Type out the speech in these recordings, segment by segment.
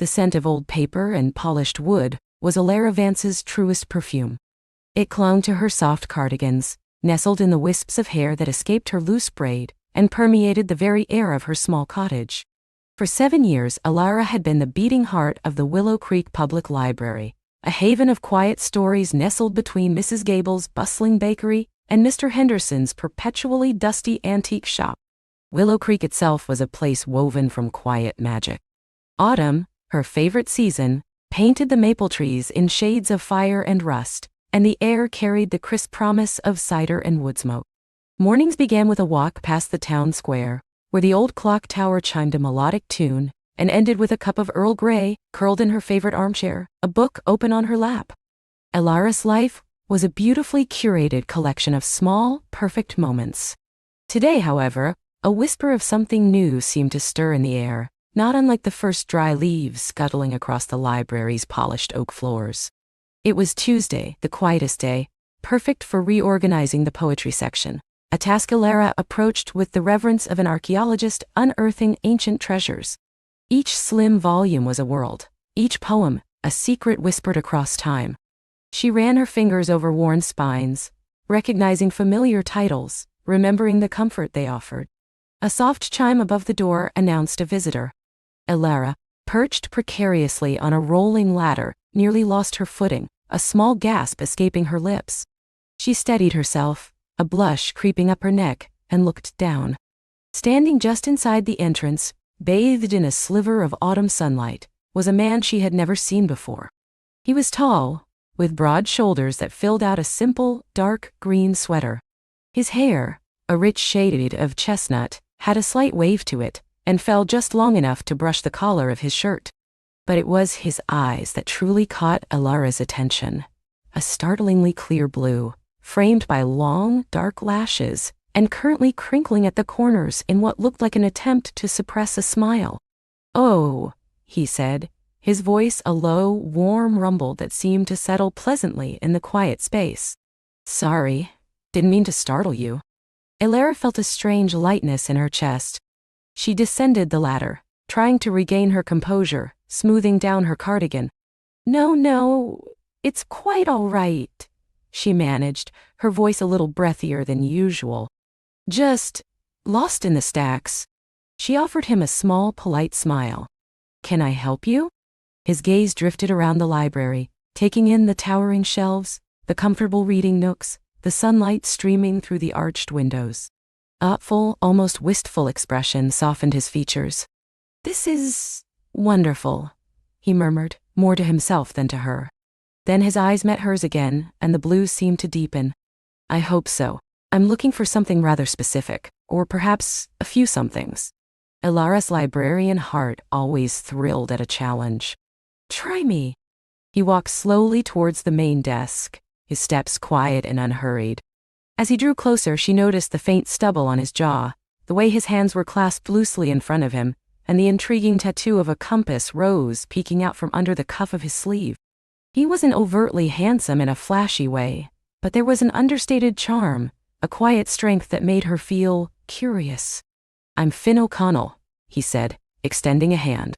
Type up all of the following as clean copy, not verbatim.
The scent of old paper and polished wood was Alara Vance's truest perfume. It clung to her soft cardigans, nestled in the wisps of hair that escaped her loose braid, and permeated the very air of her small cottage. For 7 years, Alara had been the beating heart of the Willow Creek Public Library, a haven of quiet stories nestled between Mrs. Gable's bustling bakery and Mr. Henderson's perpetually dusty antique shop. Willow Creek itself was a place woven from quiet magic. Autumn, her favorite season, painted the maple trees in shades of fire and rust, and the air carried the crisp promise of cider and wood smoke. Mornings began with a walk past the town square, where the old clock tower chimed a melodic tune, and ended with a cup of Earl Grey, curled in her favorite armchair, a book open on her lap. Alara's life was a beautifully curated collection of small, perfect moments. Today, however, a whisper of something new seemed to stir in the air, not unlike the first dry leaves scuttling across the library's polished oak floors. It was Tuesday, the quietest day, perfect for reorganizing the poetry section, a task Alara approached with the reverence of an archaeologist unearthing ancient treasures. Each slim volume was a world, each poem a secret whispered across time. She ran her fingers over worn spines, recognizing familiar titles, remembering the comfort they offered. A soft chime above the door announced a visitor. Alara, perched precariously on a rolling ladder, nearly lost her footing, a small gasp escaping her lips. She steadied herself, a blush creeping up her neck, and looked down. Standing just inside the entrance, bathed in a sliver of autumn sunlight, was a man she had never seen before. He was tall, with broad shoulders that filled out a simple, dark green sweater. His hair, a rich shade of chestnut, had a slight wave to it, and fell just long enough to brush the collar of his shirt. But it was his eyes that truly caught Alara's attention. A startlingly clear blue, framed by long, dark lashes, and currently crinkling at the corners in what looked like an attempt to suppress a smile. "Oh," he said, his voice a low, warm rumble that seemed to settle pleasantly in the quiet space. "Sorry, didn't mean to startle you." Alara felt a strange lightness in her chest. She descended the ladder, trying to regain her composure, smoothing down her cardigan. No, it's quite all right," she managed, her voice a little breathier than usual. "Just lost in the stacks." She offered him a small, polite smile. "Can I help you?" His gaze drifted around the library, taking in the towering shelves, the comfortable reading nooks, the sunlight streaming through the arched windows. A thoughtful, almost wistful expression softened his features. "This is wonderful," he murmured, more to himself than to her. Then his eyes met hers again, and the blue seemed to deepen. "I hope so. I'm looking for something rather specific, or perhaps a few somethings." Alara's librarian heart always thrilled at a challenge. "Try me." He walked slowly towards the main desk, his steps quiet and unhurried. As he drew closer, she noticed the faint stubble on his jaw, the way his hands were clasped loosely in front of him, and the intriguing tattoo of a compass rose peeking out from under the cuff of his sleeve. He wasn't overtly handsome in a flashy way, but there was an understated charm, a quiet strength that made her feel curious. "I'm Finn O'Connell," he said, extending a hand.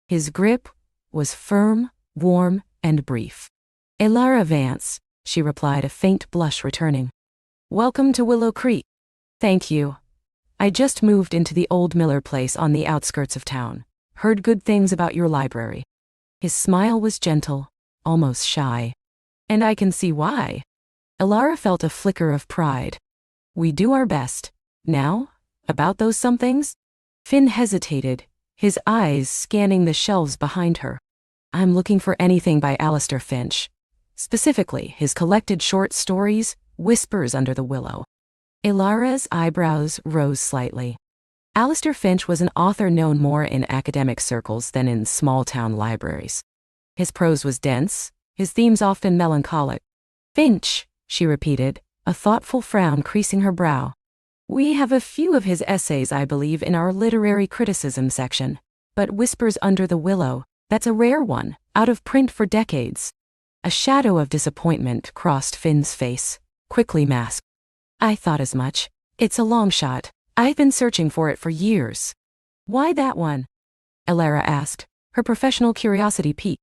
His grip was firm, warm, and brief. "Alara Vance," she replied, a faint blush returning. "Welcome to Willow Creek." "Thank you. I just moved into the old Miller place on the outskirts of town. Heard good things about your library." His smile was gentle, almost shy. "And I can see why." Alara felt a flicker of pride. "We do our best. Now, about those somethings?" Finn hesitated, his eyes scanning the shelves behind her. "I'm looking for anything by Alistair Finch. Specifically, his collected short stories, Whispers Under the Willow." Alara's eyebrows rose slightly. Alistair Finch was an author known more in academic circles than in small-town libraries. His prose was dense, his themes often melancholic. "Finch," she repeated, a thoughtful frown creasing her brow. "We have a few of his essays, I believe, in our literary criticism section, but Whispers Under the Willow, that's a rare one, out of print for decades." A shadow of disappointment crossed Finn's face, quickly masked. "I thought as much. It's a long shot. I've been searching for it for years." "Why that one?" Alara asked, Her professional curiosity piqued.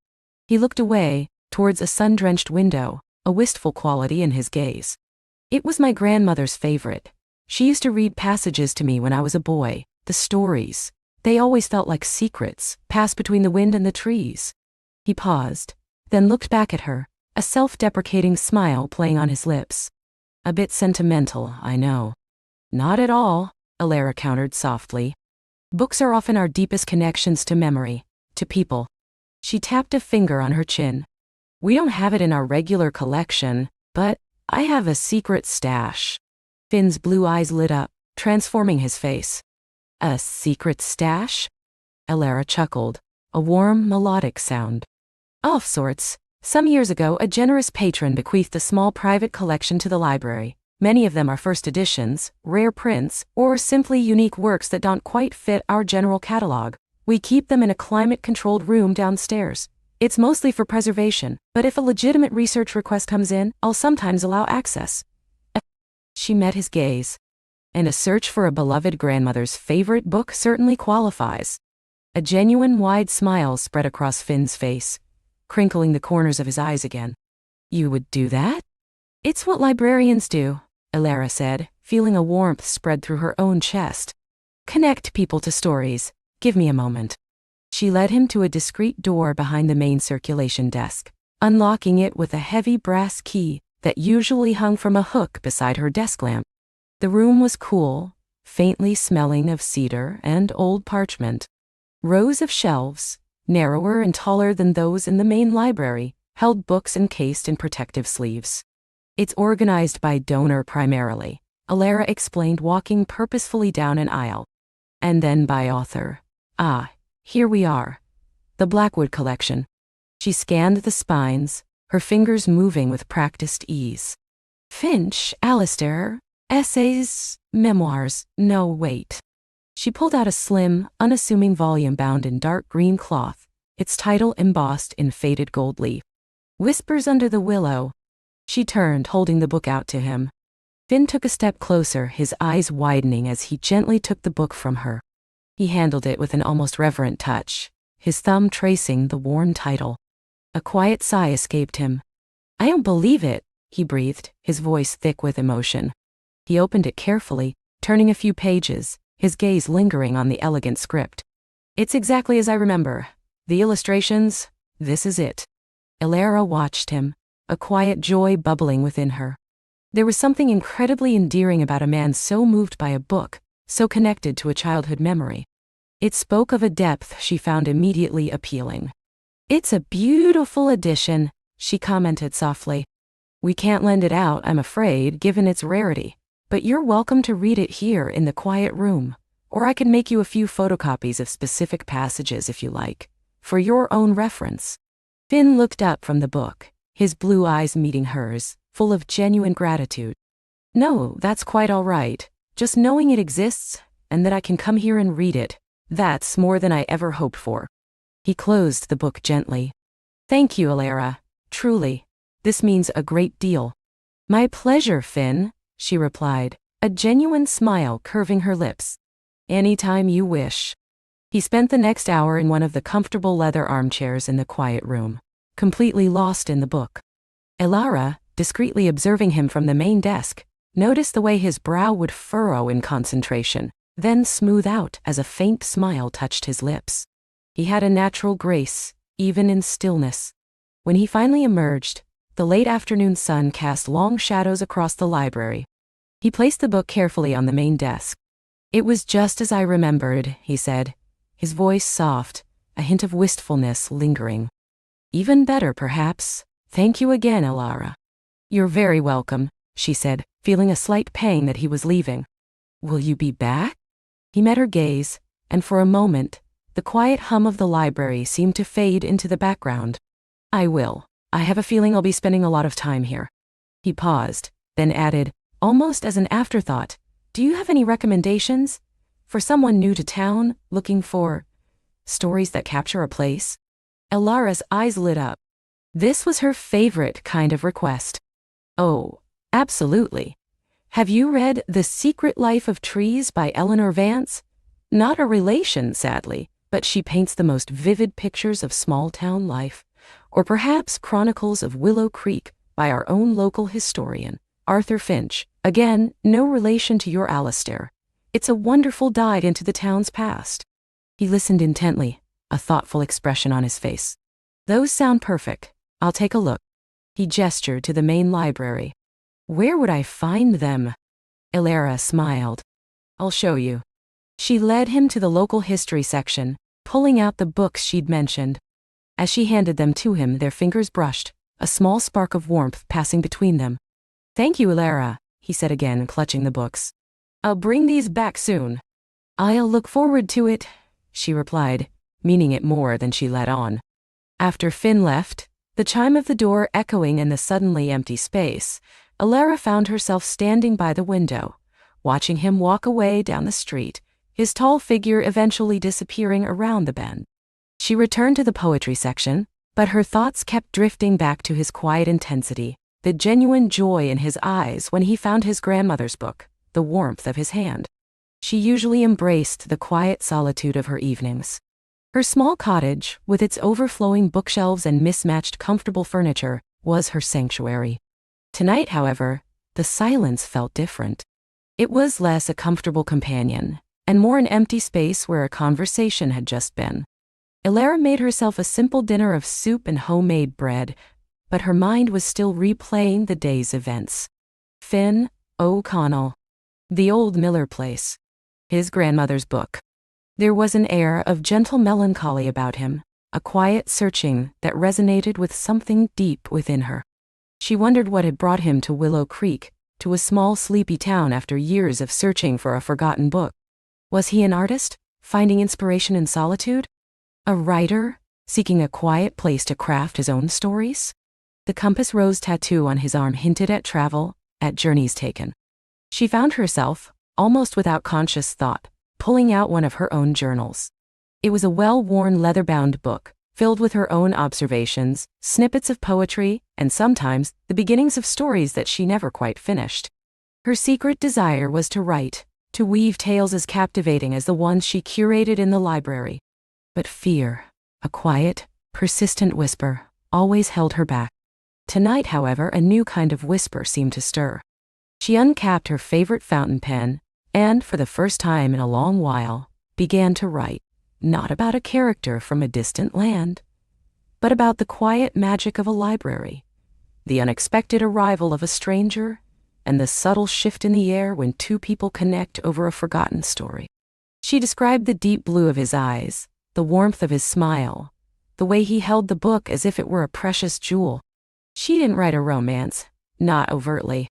He looked away, towards a sun-drenched window, a wistful quality in his gaze. It was my grandmother's favorite. She used to read passages to me when I was a boy, the stories. They always felt like secrets, passed between the wind and the trees. He paused, then looked back at her, a self-deprecating smile playing on his lips. A bit sentimental, I know. Not at all, Alara countered softly. Books are often our deepest connections to memory, to people. She tapped a finger on her chin. We don't have it in our regular collection, but I have a secret stash. Finn's blue eyes lit up, transforming his face. A secret stash? Alara chuckled, a warm, melodic sound. Of sorts. Some years ago, a generous patron bequeathed a small private collection to the library. Many of them are first editions, rare prints, or simply unique works that don't quite fit our general catalog. We keep them in a climate-controlled room downstairs. It's mostly for preservation, but if a legitimate research request comes in, I'll sometimes allow access. She met his gaze. And a search for a beloved grandmother's favorite book certainly qualifies. A genuine wide smile spread across Finn's face, crinkling the corners of his eyes again. You would do that? It's what librarians do, Alara said, feeling a warmth spread through her own chest. Connect people to stories. Give me a moment. She led him to a discreet door behind the main circulation desk, unlocking it with a heavy brass key that usually hung from a hook beside her desk lamp. The room was cool, faintly smelling of cedar and old parchment. Rows of shelves, narrower and taller than those in the main library, held books encased in protective sleeves. It's organized by donor primarily, Alara explained, walking purposefully down an aisle. And then by author. Ah, here we are. The Blackwood collection. She scanned the spines, her fingers moving with practiced ease. Finch, Alistair, essays, memoirs, no wait. She pulled out a slim, unassuming volume bound in dark green cloth, its title embossed in faded gold leaf. Whispers Under the Willow. She turned, holding the book out to him. Finn took a step closer, his eyes widening as he gently took the book from her. He handled it with an almost reverent touch, his thumb tracing the worn title. A quiet sigh escaped him. I don't believe it, he breathed, his voice thick with emotion. He opened it carefully, turning a few pages, his gaze lingering on the elegant script. It's exactly as I remember. The illustrations, this is it. Alara watched him, a quiet joy bubbling within her. There was something incredibly endearing about a man so moved by a book, so connected to a childhood memory. It spoke of a depth she found immediately appealing. It's a beautiful edition, she commented softly. We can't lend it out, I'm afraid, given its rarity, but you're welcome to read it here in the quiet room, or I could make you a few photocopies of specific passages if you like, for your own reference. Finn looked up from the book, his blue eyes meeting hers, full of genuine gratitude. No, that's quite all right. Just knowing it exists, and that I can come here and read it, that's more than I ever hoped for. He closed the book gently. Thank you, Alara. Truly. This means a great deal. My pleasure, Finn, she replied, a genuine smile curving her lips. Anytime you wish. He spent the next hour in one of the comfortable leather armchairs in the quiet room, completely lost in the book. Alara, discreetly observing him from the main desk, noticed the way his brow would furrow in concentration, then smooth out as a faint smile touched his lips. He had a natural grace, even in stillness. When he finally emerged, the late afternoon sun cast long shadows across the library. He placed the book carefully on the main desk. It was just as I remembered, he said, his voice soft, a hint of wistfulness lingering. Even better, perhaps. Thank you again, Alara. You're very welcome, she said, feeling a slight pang that he was leaving. Will you be back? He met her gaze, and for a moment, the quiet hum of the library seemed to fade into the background. I will. I have a feeling I'll be spending a lot of time here. He paused, then added, almost as an afterthought, do you have any recommendations? For someone new to town, looking for stories that capture a place? Alara's eyes lit up. This was her favorite kind of request. Oh, absolutely. Have you read The Secret Life of Trees by Eleanor Vance? Not a relation, sadly, but she paints the most vivid pictures of small-town life, or perhaps Chronicles of Willow Creek by our own local historian, Arthur Finch. Again, no relation to your Alistair. It's a wonderful dive into the town's past. He listened intently, a thoughtful expression on his face. Those sound perfect. I'll take a look. He gestured to the main library. Where would I find them? Elara smiled. I'll show you. She led him to the local history section, pulling out the books she'd mentioned. As she handed them to him, their fingers brushed, a small spark of warmth passing between them. Thank you, Elara, he said again, clutching the books. I'll bring these back soon. I'll look forward to it, she replied, meaning it more than she let on. After Finn left, the chime of the door echoing in the suddenly empty space, Elara found herself standing by the window, watching him walk away down the street, his tall figure eventually disappearing around the bend. She returned to the poetry section, but her thoughts kept drifting back to his quiet intensity, the genuine joy in his eyes when he found his grandmother's book, the warmth of his hand. She usually embraced the quiet solitude of her evenings. Her small cottage, with its overflowing bookshelves and mismatched comfortable furniture, was her sanctuary. Tonight, however, the silence felt different. It was less a comfortable companion, and more an empty space where a conversation had just been. Elara made herself a simple dinner of soup and homemade bread, but her mind was still replaying the day's events. Finn O'Connell. The old Miller place. His grandmother's book. There was an air of gentle melancholy about him, a quiet searching that resonated with something deep within her. She wondered what had brought him to Willow Creek, to a small sleepy town after years of searching for a forgotten book. Was he an artist, finding inspiration in solitude? A writer, seeking a quiet place to craft his own stories? The compass rose tattoo on his arm hinted at travel, at journeys taken. She found herself, almost without conscious thought, pulling out one of her own journals. It was a well-worn leather-bound book, filled with her own observations, snippets of poetry, and sometimes the beginnings of stories that she never quite finished. Her secret desire was to write, to weave tales as captivating as the ones she curated in the library. But fear, a quiet, persistent whisper, always held her back. Tonight, however, a new kind of whisper seemed to stir. She uncapped her favorite fountain pen, and, for the first time in a long while, began to write, not about a character from a distant land, but about the quiet magic of a library, the unexpected arrival of a stranger, and the subtle shift in the air when two people connect over a forgotten story. She described the deep blue of his eyes, the warmth of his smile, the way he held the book as if it were a precious jewel. She didn't write a romance, not overtly.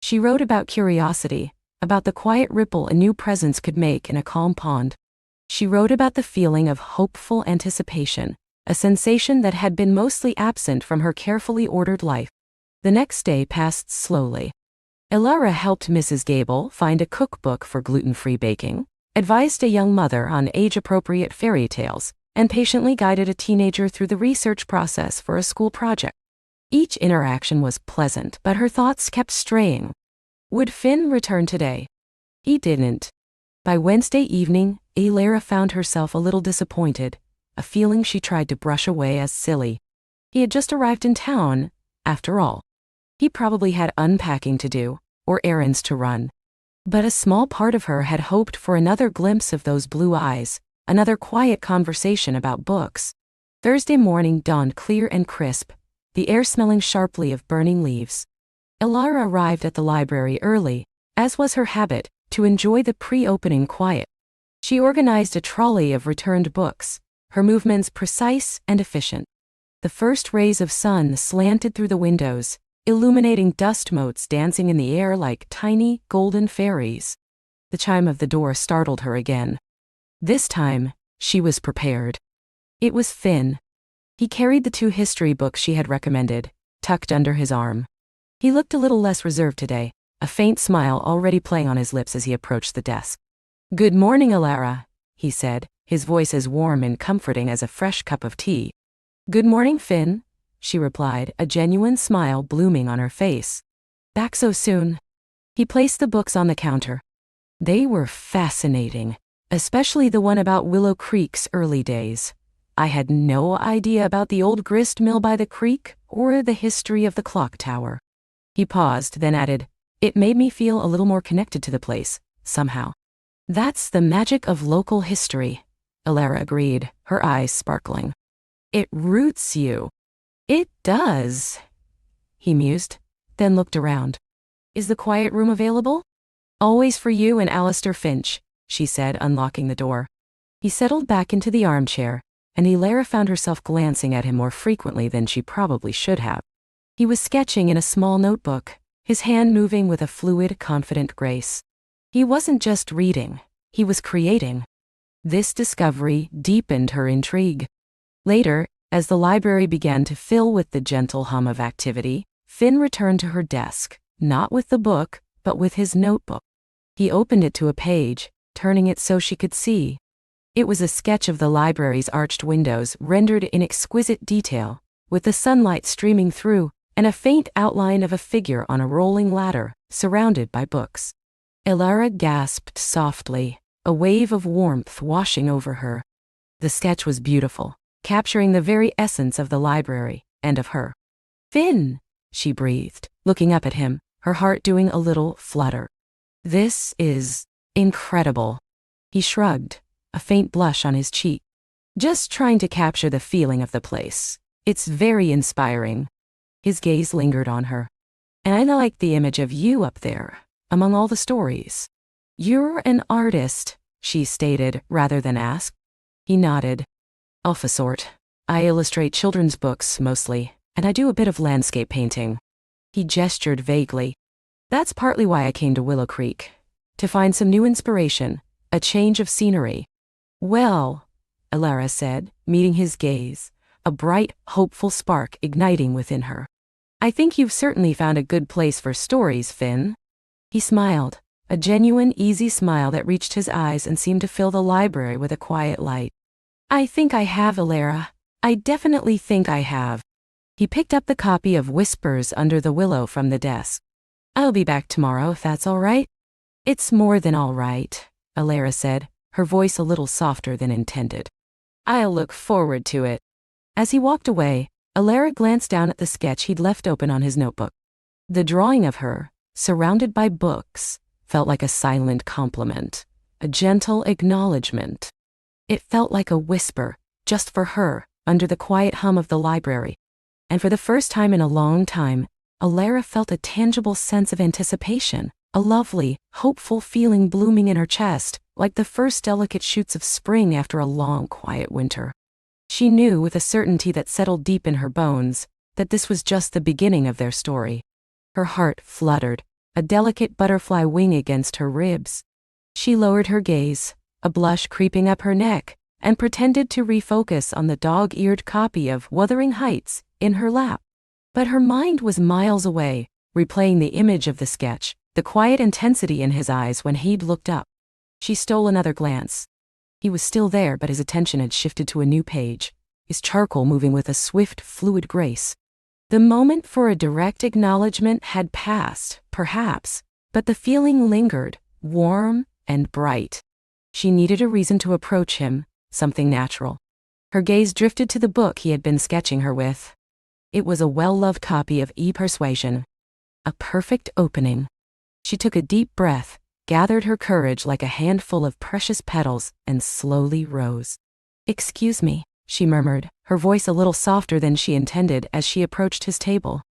She wrote about curiosity, about the quiet ripple a new presence could make in a calm pond. She wrote about the feeling of hopeful anticipation, a sensation that had been mostly absent from her carefully ordered life. The next day passed slowly. Elara helped Mrs. Gable find a cookbook for gluten-free baking, advised a young mother on age-appropriate fairy tales, and patiently guided a teenager through the research process for a school project. Each interaction was pleasant, but her thoughts kept straying. Would Finn return today? He didn't. By Wednesday evening, Elara found herself a little disappointed, a feeling she tried to brush away as silly. He had just arrived in town, after all. He probably had unpacking to do, or errands to run. But a small part of her had hoped for another glimpse of those blue eyes, another quiet conversation about books. Thursday morning dawned clear and crisp, the air smelling sharply of burning leaves. Elara arrived at the library early, as was her habit, to enjoy the pre-opening quiet. She organized a trolley of returned books, her movements precise and efficient. The first rays of sun slanted through the windows, illuminating dust motes dancing in the air like tiny, golden fairies. The chime of the door startled her again. This time, she was prepared. It was Finn. He carried the 2 history books she had recommended, tucked under his arm. He looked a little less reserved today, a faint smile already playing on his lips as he approached the desk. "Good morning, Elara," he said, his voice as warm and comforting as a fresh cup of tea. "Good morning, Finn," she replied, a genuine smile blooming on her face. "Back so soon?" He placed the books on the counter. They were fascinating, especially the one about Willow Creek's early days. I had no idea about the old grist mill by the creek or the history of the clock tower. He paused, then added, "It made me feel a little more connected to the place, somehow." "That's the magic of local history," Alara agreed, her eyes sparkling. "It roots you." "It does," he mused, then looked around. "Is the quiet room available?" "Always for you and Alistair Finch," she said, unlocking the door. He settled back into the armchair, and Alara found herself glancing at him more frequently than she probably should have. He was sketching in a small notebook, his hand moving with a fluid, confident grace. He wasn't just reading, he was creating. This discovery deepened her intrigue. Later, as the library began to fill with the gentle hum of activity, Finn returned to her desk, not with the book, but with his notebook. He opened it to a page, turning it so she could see. It was a sketch of the library's arched windows rendered in exquisite detail, with the sunlight streaming through, and a faint outline of a figure on a rolling ladder, surrounded by books. Alara gasped softly, a wave of warmth washing over her. The sketch was beautiful, capturing the very essence of the library, and of her. "Finn," she breathed, looking up at him, her heart doing a little flutter. "This is incredible." He shrugged, a faint blush on his cheek. "Just trying to capture the feeling of the place. It's very inspiring." His gaze lingered on her. "And I like the image of you up there, among all the stories." "You're an artist," she stated, rather than asked. He nodded. "Of a sort. I illustrate children's books, mostly, and I do a bit of landscape painting." He gestured vaguely. "That's partly why I came to Willow Creek. To find some new inspiration, a change of scenery." "Well," Alara said, meeting his gaze, a bright, hopeful spark igniting within her. "I think you've certainly found a good place for stories, Finn." He smiled, a genuine, easy smile that reached his eyes and seemed to fill the library with a quiet light. "I think I have, Alara. I definitely think I have." He picked up the copy of Whispers Under the Willow from the desk. "I'll be back tomorrow if that's all right." "It's more than all right," Alara said, her voice a little softer than intended. "I'll look forward to it." As he walked away, Alara glanced down at the sketch he'd left open on his notebook. The drawing of her, surrounded by books, felt like a silent compliment, a gentle acknowledgement. It felt like a whisper, just for her, under the quiet hum of the library. And for the first time in a long time, Alara felt a tangible sense of anticipation, a lovely, hopeful feeling blooming in her chest, like the first delicate shoots of spring after a long, quiet winter. She knew with a certainty that settled deep in her bones that this was just the beginning of their story. Her heart fluttered, a delicate butterfly wing against her ribs. She lowered her gaze, a blush creeping up her neck, and pretended to refocus on the dog-eared copy of Wuthering Heights in her lap. But her mind was miles away, replaying the image of the sketch, the quiet intensity in his eyes when he'd looked up. She stole another glance. He was still there, but his attention had shifted to a new page, his charcoal moving with a swift, fluid grace. The moment for a direct acknowledgement had passed, perhaps, but the feeling lingered, warm and bright. She needed a reason to approach him, something natural. Her gaze drifted to the book he had been sketching her with. It was a well-loved copy of E-Persuasion. A perfect opening. She took a deep breath, gathered her courage like a handful of precious petals, and slowly rose. "Excuse me," she murmured, her voice a little softer than she intended as she approached his table.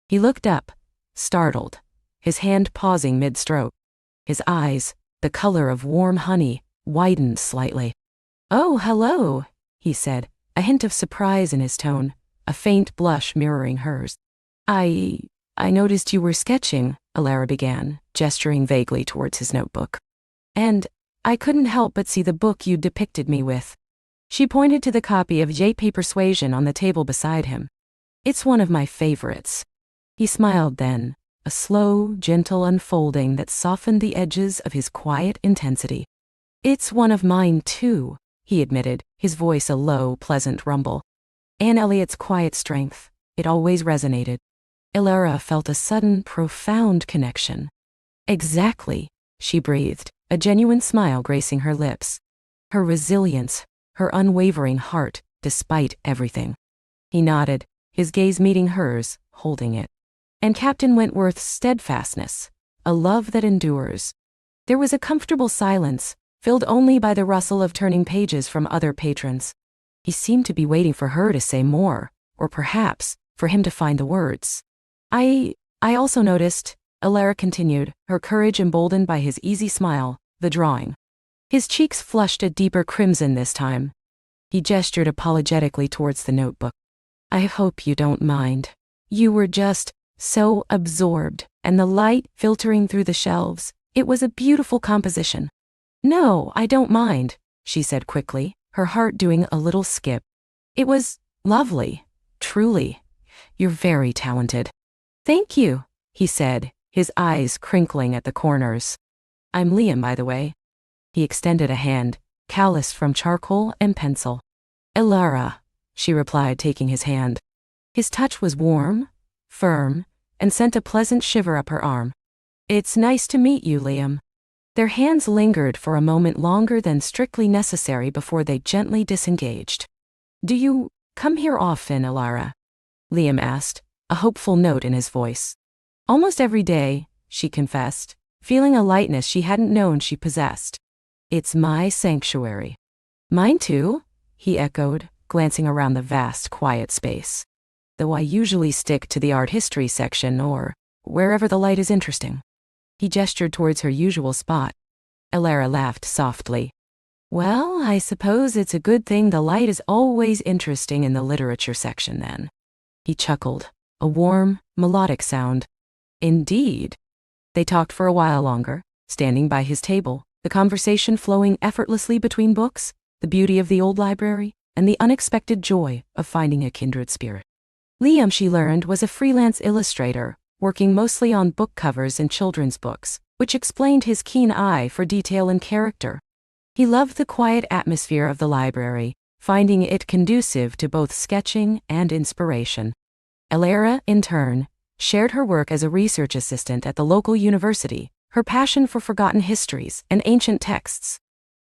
He looked up, startled, his hand pausing mid-stroke. His eyes, the color of warm honey, widened slightly. "Oh, hello," he said, a hint of surprise in his tone, a faint blush mirroring hers. I noticed you were sketching," Alara began, gesturing vaguely towards his notebook. "And I couldn't help but see the book you depicted me with." She pointed to the copy of J.P. Persuasion on the table beside him. "It's one of my favorites." He smiled then, a slow, gentle unfolding that softened the edges of his quiet intensity. "It's one of mine too," he admitted, his voice a low, pleasant rumble. Anne Elliot's quiet strength, it always resonated. Alara felt a sudden, profound connection. "Exactly," she breathed, a genuine smile gracing her lips. Her resilience, her unwavering heart, despite everything. He nodded, his gaze meeting hers, holding it. And Captain Wentworth's steadfastness, a love that endures. There was a comfortable silence, filled only by the rustle of turning pages from other patrons. He seemed to be waiting for her to say more, or perhaps, for him to find the words. I also noticed, Alara continued, her courage emboldened by his easy smile, the drawing. His cheeks flushed a deeper crimson this time. He gestured apologetically towards the notebook. I hope you don't mind. You were just so absorbed, and the light filtering through the shelves, it was a beautiful composition. No, I don't mind, she said quickly, her heart doing a little skip. It was lovely, truly. You're very talented. Thank you, he said, his eyes crinkling at the corners. I'm Liam, by the way. He extended a hand, calloused from charcoal and pencil. Alara, she replied, taking his hand. His touch was warm, firm, and sent a pleasant shiver up her arm. It's nice to meet you, Liam. Their hands lingered for a moment longer than strictly necessary before they gently disengaged. Do you come here often, Alara? Liam asked, a hopeful note in his voice. Almost every day, she confessed, feeling a lightness she hadn't known she possessed. It's my sanctuary. Mine too, he echoed, glancing around the vast, quiet space. Though I usually stick to the art history section or wherever the light is interesting. He gestured towards her usual spot. Alara laughed softly. Well, I suppose it's a good thing the light is always interesting in the literature section then. He chuckled, a warm, melodic sound. Indeed. They talked for a while longer, standing by his table, the conversation flowing effortlessly between books, the beauty of the old library, and the unexpected joy of finding a kindred spirit. Liam, she learned, was a freelance illustrator, working mostly on book covers and children's books, which explained his keen eye for detail and character. He loved the quiet atmosphere of the library, finding it conducive to both sketching and inspiration. Alara, in turn, shared her work as a research assistant at the local university, her passion for forgotten histories and ancient texts.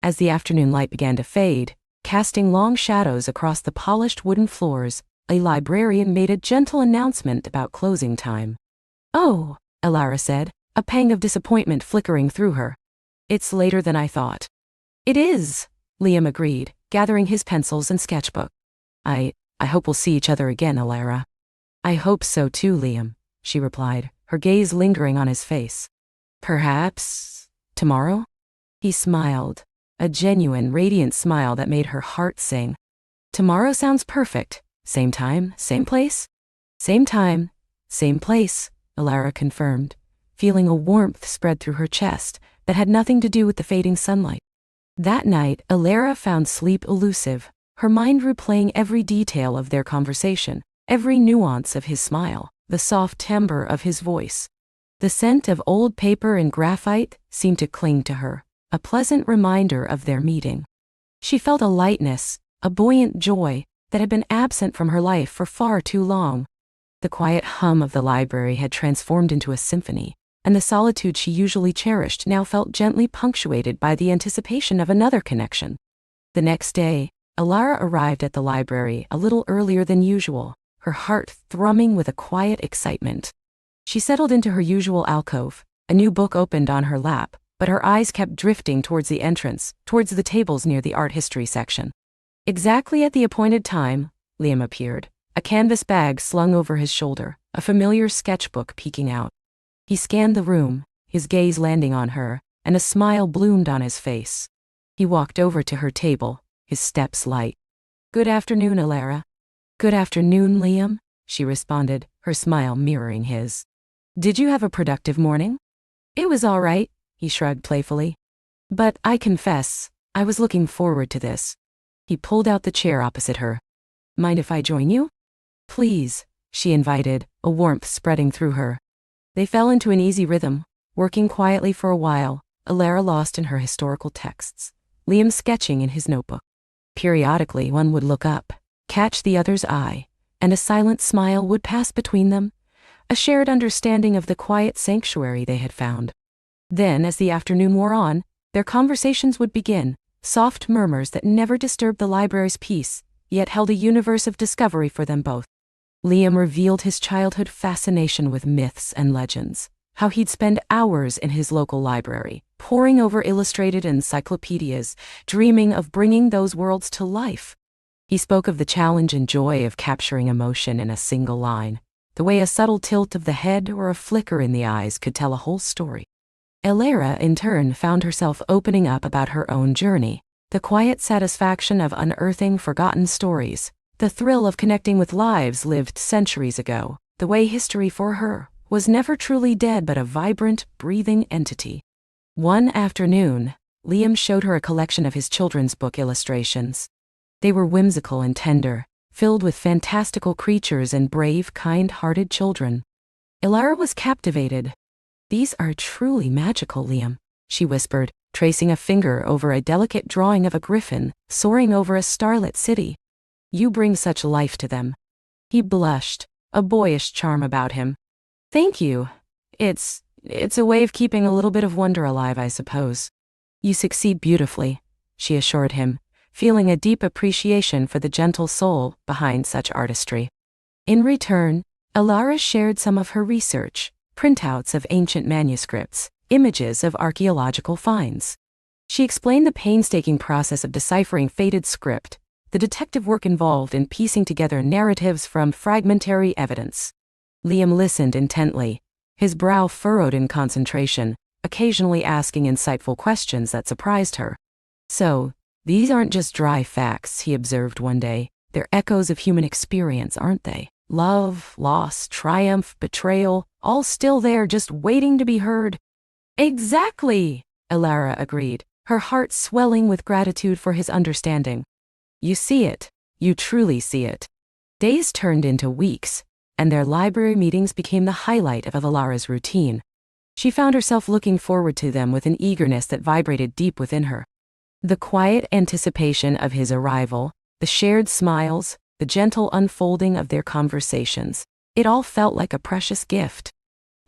As the afternoon light began to fade, casting long shadows across the polished wooden floors, a librarian made a gentle announcement about closing time. Oh, Alara said, a pang of disappointment flickering through her. It's later than I thought. It is, Liam agreed, gathering his pencils and sketchbook. I hope we'll see each other again, Alara. I hope so too, Liam, she replied, her gaze lingering on his face. Perhaps tomorrow? He smiled, a genuine, radiant smile that made her heart sing. Tomorrow sounds perfect. Same time, same place? Same time, same place, Alara confirmed, feeling a warmth spread through her chest that had nothing to do with the fading sunlight. That night, Alara found sleep elusive, her mind replaying every detail of their conversation, every nuance of his smile, the soft timbre of his voice. The scent of old paper and graphite seemed to cling to her, a pleasant reminder of their meeting. She felt a lightness, a buoyant joy, that had been absent from her life for far too long. The quiet hum of the library had transformed into a symphony, and the solitude she usually cherished now felt gently punctuated by the anticipation of another connection. The next day, Alara arrived at the library a little earlier than usual, her heart thrumming with a quiet excitement. She settled into her usual alcove, a new book opened on her lap, but her eyes kept drifting towards the entrance, towards the tables near the art history section. Exactly at the appointed time, Liam appeared, a canvas bag slung over his shoulder, a familiar sketchbook peeking out. He scanned the room, his gaze landing on her, and a smile bloomed on his face. He walked over to her table, his steps light. Good afternoon, Alara. Good afternoon, Liam, she responded, her smile mirroring his. Did you have a productive morning? It was all right, he shrugged playfully. But I confess, I was looking forward to this. He pulled out the chair opposite her. Mind if I join you? Please, she invited, a warmth spreading through her. They fell into an easy rhythm, working quietly for a while, Alara lost in her historical texts, Liam sketching in his notebook. Periodically one would look up, catch the other's eye, and a silent smile would pass between them, a shared understanding of the quiet sanctuary they had found. Then, as the afternoon wore on, their conversations would begin, soft murmurs that never disturbed the library's peace, yet held a universe of discovery for them both. Liam revealed his childhood fascination with myths and legends, how he'd spend hours in his local library, poring over illustrated encyclopedias, dreaming of bringing those worlds to life. He spoke of the challenge and joy of capturing emotion in a single line, the way a subtle tilt of the head or a flicker in the eyes could tell a whole story. Elara, in turn, found herself opening up about her own journey, the quiet satisfaction of unearthing forgotten stories, the thrill of connecting with lives lived centuries ago, the way history for her was never truly dead but a vibrant, breathing entity. One afternoon, Liam showed her a collection of his children's book illustrations. They were whimsical and tender, filled with fantastical creatures and brave, kind-hearted children. Elara was captivated. "These are truly magical, Liam," she whispered, tracing a finger over a delicate drawing of a griffin soaring over a starlit city. "You bring such life to them." He blushed, a boyish charm about him. "Thank you. It's a way of keeping a little bit of wonder alive, I suppose." "You succeed beautifully," she assured him, feeling a deep appreciation for the gentle soul behind such artistry. In return, Elara shared some of her research, printouts of ancient manuscripts, images of archaeological finds. She explained the painstaking process of deciphering faded script, the detective work involved in piecing together narratives from fragmentary evidence. Liam listened intently, his brow furrowed in concentration, occasionally asking insightful questions that surprised her. "So, these aren't just dry facts," he observed one day. "They're echoes of human experience, aren't they? Love, loss, triumph, betrayal, all still there just waiting to be heard." "Exactly," Elara agreed, her heart swelling with gratitude for his understanding. "You see it. You truly see it." Days turned into weeks, and their library meetings became the highlight of Elara's routine. She found herself looking forward to them with an eagerness that vibrated deep within her. The quiet anticipation of his arrival, the shared smiles, the gentle unfolding of their conversations, it all felt like a precious gift.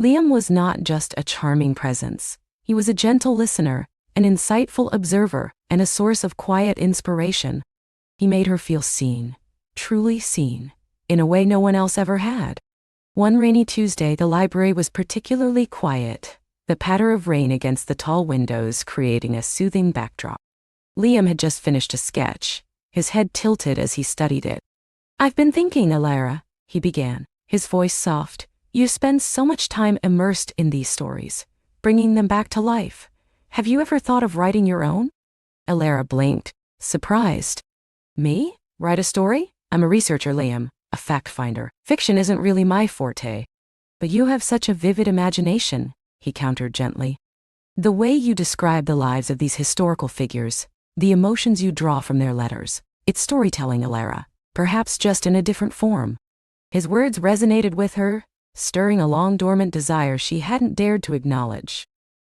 Liam was not just a charming presence. He was a gentle listener, an insightful observer, and a source of quiet inspiration. He made her feel seen, truly seen, in a way no one else ever had. One rainy Tuesday, the library was particularly quiet, the patter of rain against the tall windows creating a soothing backdrop. Liam had just finished a sketch, his head tilted as he studied it. "I've been thinking, Elara," he began, his voice soft. "You spend so much time immersed in these stories, bringing them back to life. Have you ever thought of writing your own?" Elara blinked, surprised. "Me? Write a story? I'm a researcher, Liam, a fact finder. Fiction isn't really my forte." "But you have such a vivid imagination," he countered gently. "The way you describe the lives of these historical figures, the emotions you draw from their letters, it's storytelling, Elara, perhaps just in a different form." His words resonated with her, stirring a long-dormant desire she hadn't dared to acknowledge.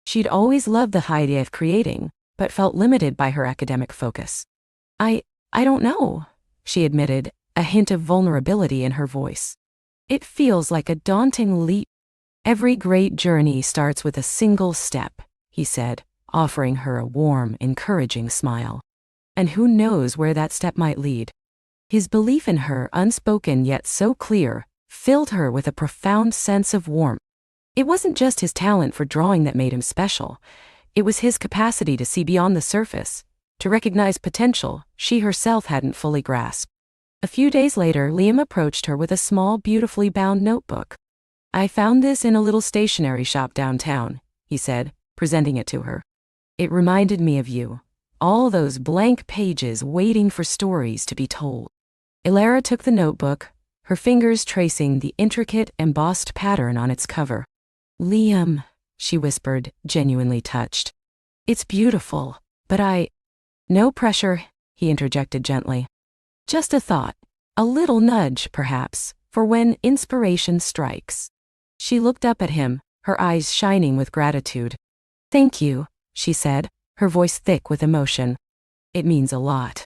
She'd always loved the idea of creating, but felt limited by her academic focus. I don't know," she admitted, a hint of vulnerability in her voice. "It feels like a daunting leap." "Every great journey starts with a single step," he said, offering her a warm, encouraging smile. "And who knows where that step might lead?" His belief in her, unspoken yet so clear, filled her with a profound sense of warmth. It wasn't just his talent for drawing that made him special. It was his capacity to see beyond the surface, to recognize potential she herself hadn't fully grasped. A few days later, Liam approached her with a small, beautifully bound notebook. "I found this in a little stationery shop downtown," he said, presenting it to her. "It reminded me of you. All those blank pages waiting for stories to be told." Elara took the notebook, her fingers tracing the intricate, embossed pattern on its cover. "Liam," she whispered, genuinely touched. "It's beautiful, but "No pressure," he interjected gently. "Just a thought, a little nudge, perhaps, for when inspiration strikes." She looked up at him, her eyes shining with gratitude. "Thank you," she said, her voice thick with emotion. "It means a lot."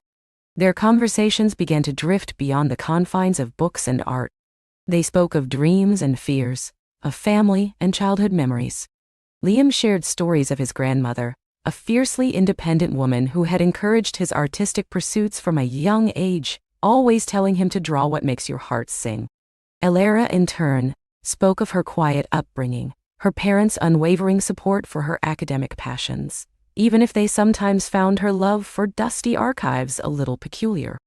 Their conversations began to drift beyond the confines of books and art. They spoke of dreams and fears, of family and childhood memories. Liam shared stories of his grandmother, a fiercely independent woman who had encouraged his artistic pursuits from a young age, always telling him to draw what makes your heart sing. Elara, in turn, spoke of her quiet upbringing, her parents' unwavering support for her academic passions, even if they sometimes found her love for dusty archives a little peculiar.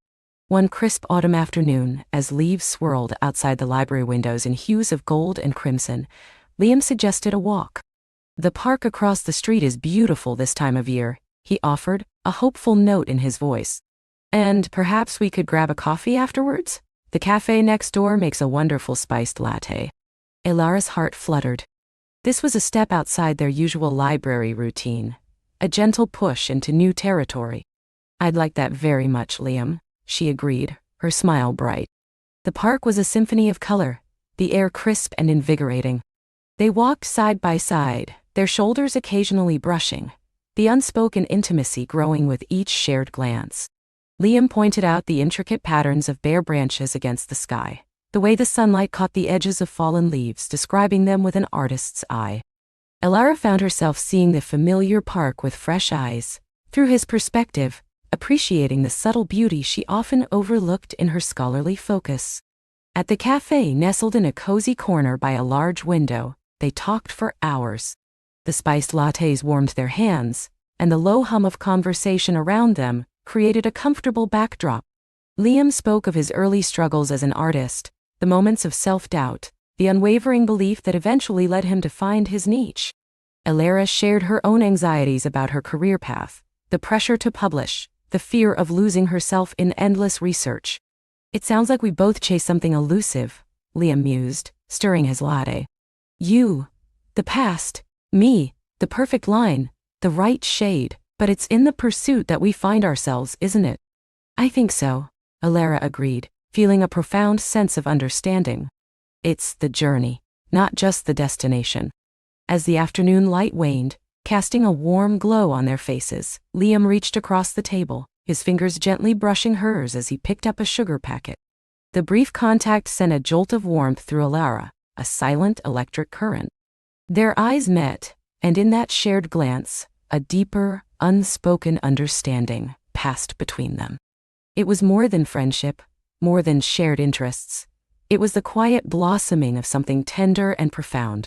One crisp autumn afternoon, as leaves swirled outside the library windows in hues of gold and crimson, Liam suggested a walk. "The park across the street is beautiful this time of year," he offered, a hopeful note in his voice. "And perhaps we could grab a coffee afterwards? The cafe next door makes a wonderful spiced latte." Elara's heart fluttered. This was a step outside their usual library routine, a gentle push into new territory. "I'd like that very much, Liam," she agreed, her smile bright. The park was a symphony of color, the air crisp and invigorating. They walked side by side, their shoulders occasionally brushing, the unspoken intimacy growing with each shared glance. Liam pointed out the intricate patterns of bare branches against the sky, the way the sunlight caught the edges of fallen leaves, describing them with an artist's eye. Elara found herself seeing the familiar park with fresh eyes, through his perspective, appreciating the subtle beauty she often overlooked in her scholarly focus. At the cafe, nestled in a cozy corner by a large window, they talked for hours. The spiced lattes warmed their hands, and the low hum of conversation around them created a comfortable backdrop. Liam spoke of his early struggles as an artist, the moments of self-doubt, the unwavering belief that eventually led him to find his niche. Elara shared her own anxieties about her career path, the pressure to publish, the fear of losing herself in endless research. "It sounds like we both chase something elusive," Liam mused, stirring his latte. "You, the past, me, the perfect line, the right shade, but it's in the pursuit that we find ourselves, isn't it?" "I think so," Elara agreed, feeling a profound sense of understanding. "It's the journey, not just the destination." As the afternoon light waned, casting a warm glow on their faces, Liam reached across the table, his fingers gently brushing hers as he picked up a sugar packet. The brief contact sent a jolt of warmth through Elara, a silent electric current. Their eyes met, and in that shared glance, a deeper, unspoken understanding passed between them. It was more than friendship, more than shared interests. It was the quiet blossoming of something tender and profound.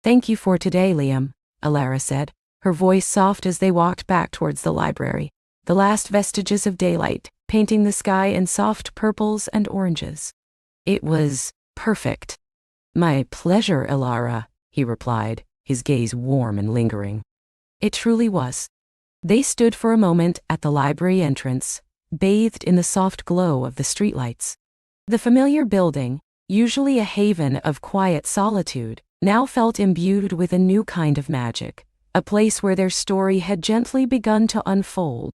"Thank you for today, Liam," Elara said, her voice soft as they walked back towards the library, the last vestiges of daylight painting the sky in soft purples and oranges. "It was perfect." "My pleasure, Elara," he replied, his gaze warm and lingering. It truly was. They stood for a moment at the library entrance, bathed in the soft glow of the streetlights. The familiar building, usually a haven of quiet solitude, now felt imbued with a new kind of magic, a place where their story had gently begun to unfold.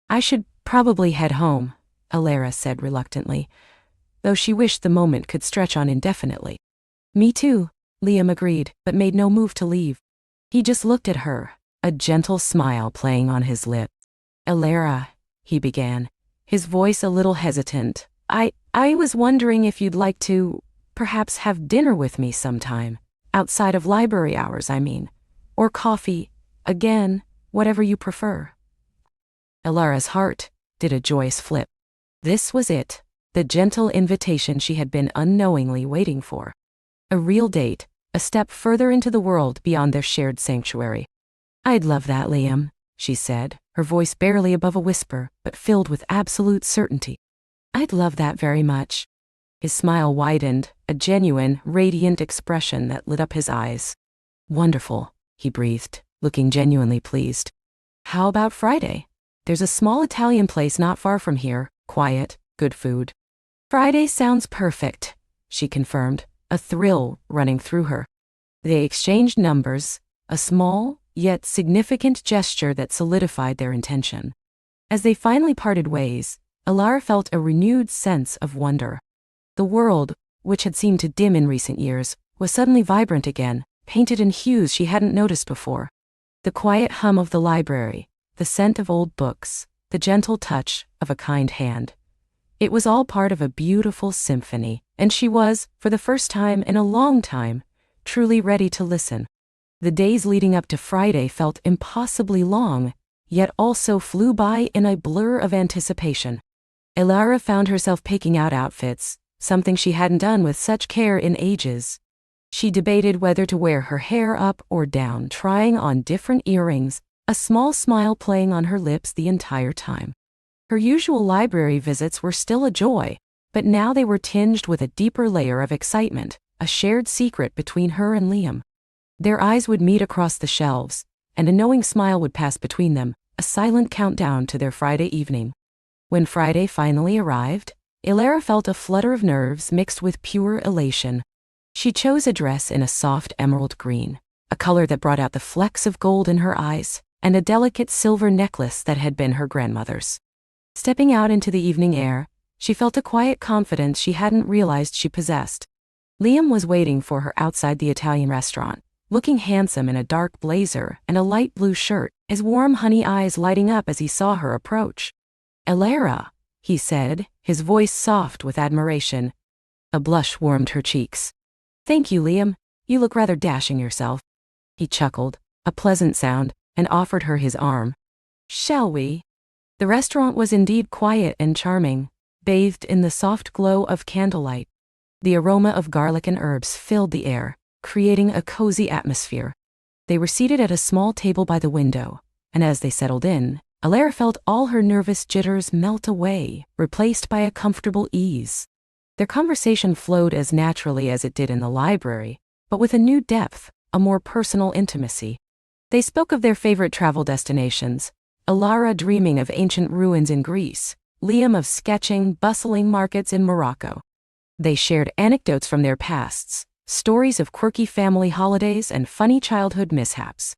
"I should probably head home," Elara said reluctantly, though she wished the moment could stretch on indefinitely. "Me too," Liam agreed, but made no move to leave. He just looked at her, a gentle smile playing on his lips. "Elara," he began, his voice a little hesitant, I was wondering if you'd like to, perhaps have dinner with me sometime. Outside of library hours, I mean. Or coffee, again, whatever you prefer." Elara's heart did a joyous flip. This was it, the gentle invitation she had been unknowingly waiting for. A real date, a step further into the world beyond their shared sanctuary. "I'd love that, Liam," she said, her voice barely above a whisper, but filled with absolute certainty. "I'd love that very much." His smile widened, a genuine, radiant expression that lit up his eyes. "Wonderful," he breathed, looking genuinely pleased. "How about Friday? There's a small Italian place not far from here, quiet, good food." "Friday sounds perfect," she confirmed, a thrill running through her. They exchanged numbers, a small, yet significant gesture that solidified their intention. As they finally parted ways, Elara felt a renewed sense of wonder. The world, which had seemed to dim in recent years, was suddenly vibrant again, painted in hues she hadn't noticed before. The quiet hum of the library, the scent of old books, the gentle touch of a kind hand. It was all part of a beautiful symphony, and she was, for the first time in a long time, truly ready to listen. The days leading up to Friday felt impossibly long, yet also flew by in a blur of anticipation. Elara found herself picking out outfits, something she hadn't done with such care in ages. She debated whether to wear her hair up or down, trying on different earrings, a small smile playing on her lips the entire time. Her usual library visits were still a joy, but now they were tinged with a deeper layer of excitement, a shared secret between her and Liam. Their eyes would meet across the shelves, and a knowing smile would pass between them, a silent countdown to their Friday evening. When Friday finally arrived, Elara felt a flutter of nerves mixed with pure elation. She chose a dress in a soft emerald green, a color that brought out the flecks of gold in her eyes, and a delicate silver necklace that had been her grandmother's. Stepping out into the evening air, she felt a quiet confidence she hadn't realized she possessed. Liam was waiting for her outside the Italian restaurant, looking handsome in a dark blazer and a light blue shirt, his warm honey eyes lighting up as he saw her approach. "Elara," he said, his voice soft with admiration. A blush warmed her cheeks. "Thank you, Liam. You look rather dashing yourself." He chuckled, a pleasant sound, and offered her his arm. "Shall we?" The restaurant was indeed quiet and charming, bathed in the soft glow of candlelight. The aroma of garlic and herbs filled the air, creating a cozy atmosphere. They were seated at a small table by the window, and as they settled in, Elara felt all her nervous jitters melt away, replaced by a comfortable ease. Their conversation flowed as naturally as it did in the library, but with a new depth, a more personal intimacy. They spoke of their favorite travel destinations, Elara dreaming of ancient ruins in Greece, Liam of sketching, bustling markets in Morocco. They shared anecdotes from their pasts, stories of quirky family holidays and funny childhood mishaps.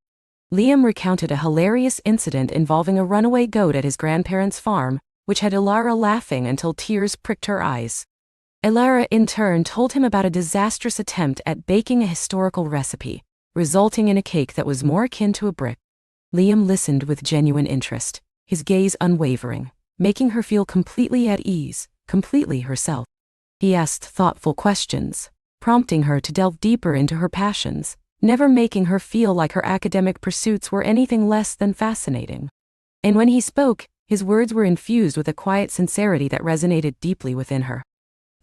Liam recounted a hilarious incident involving a runaway goat at his grandparents' farm, which had Elara laughing until tears pricked her eyes. Elara in turn told him about a disastrous attempt at baking a historical recipe, resulting in a cake that was more akin to a brick. Liam listened with genuine interest, his gaze unwavering, making her feel completely at ease, completely herself. He asked thoughtful questions, prompting her to delve deeper into her passions, never making her feel like her academic pursuits were anything less than fascinating. And when he spoke, his words were infused with a quiet sincerity that resonated deeply within her.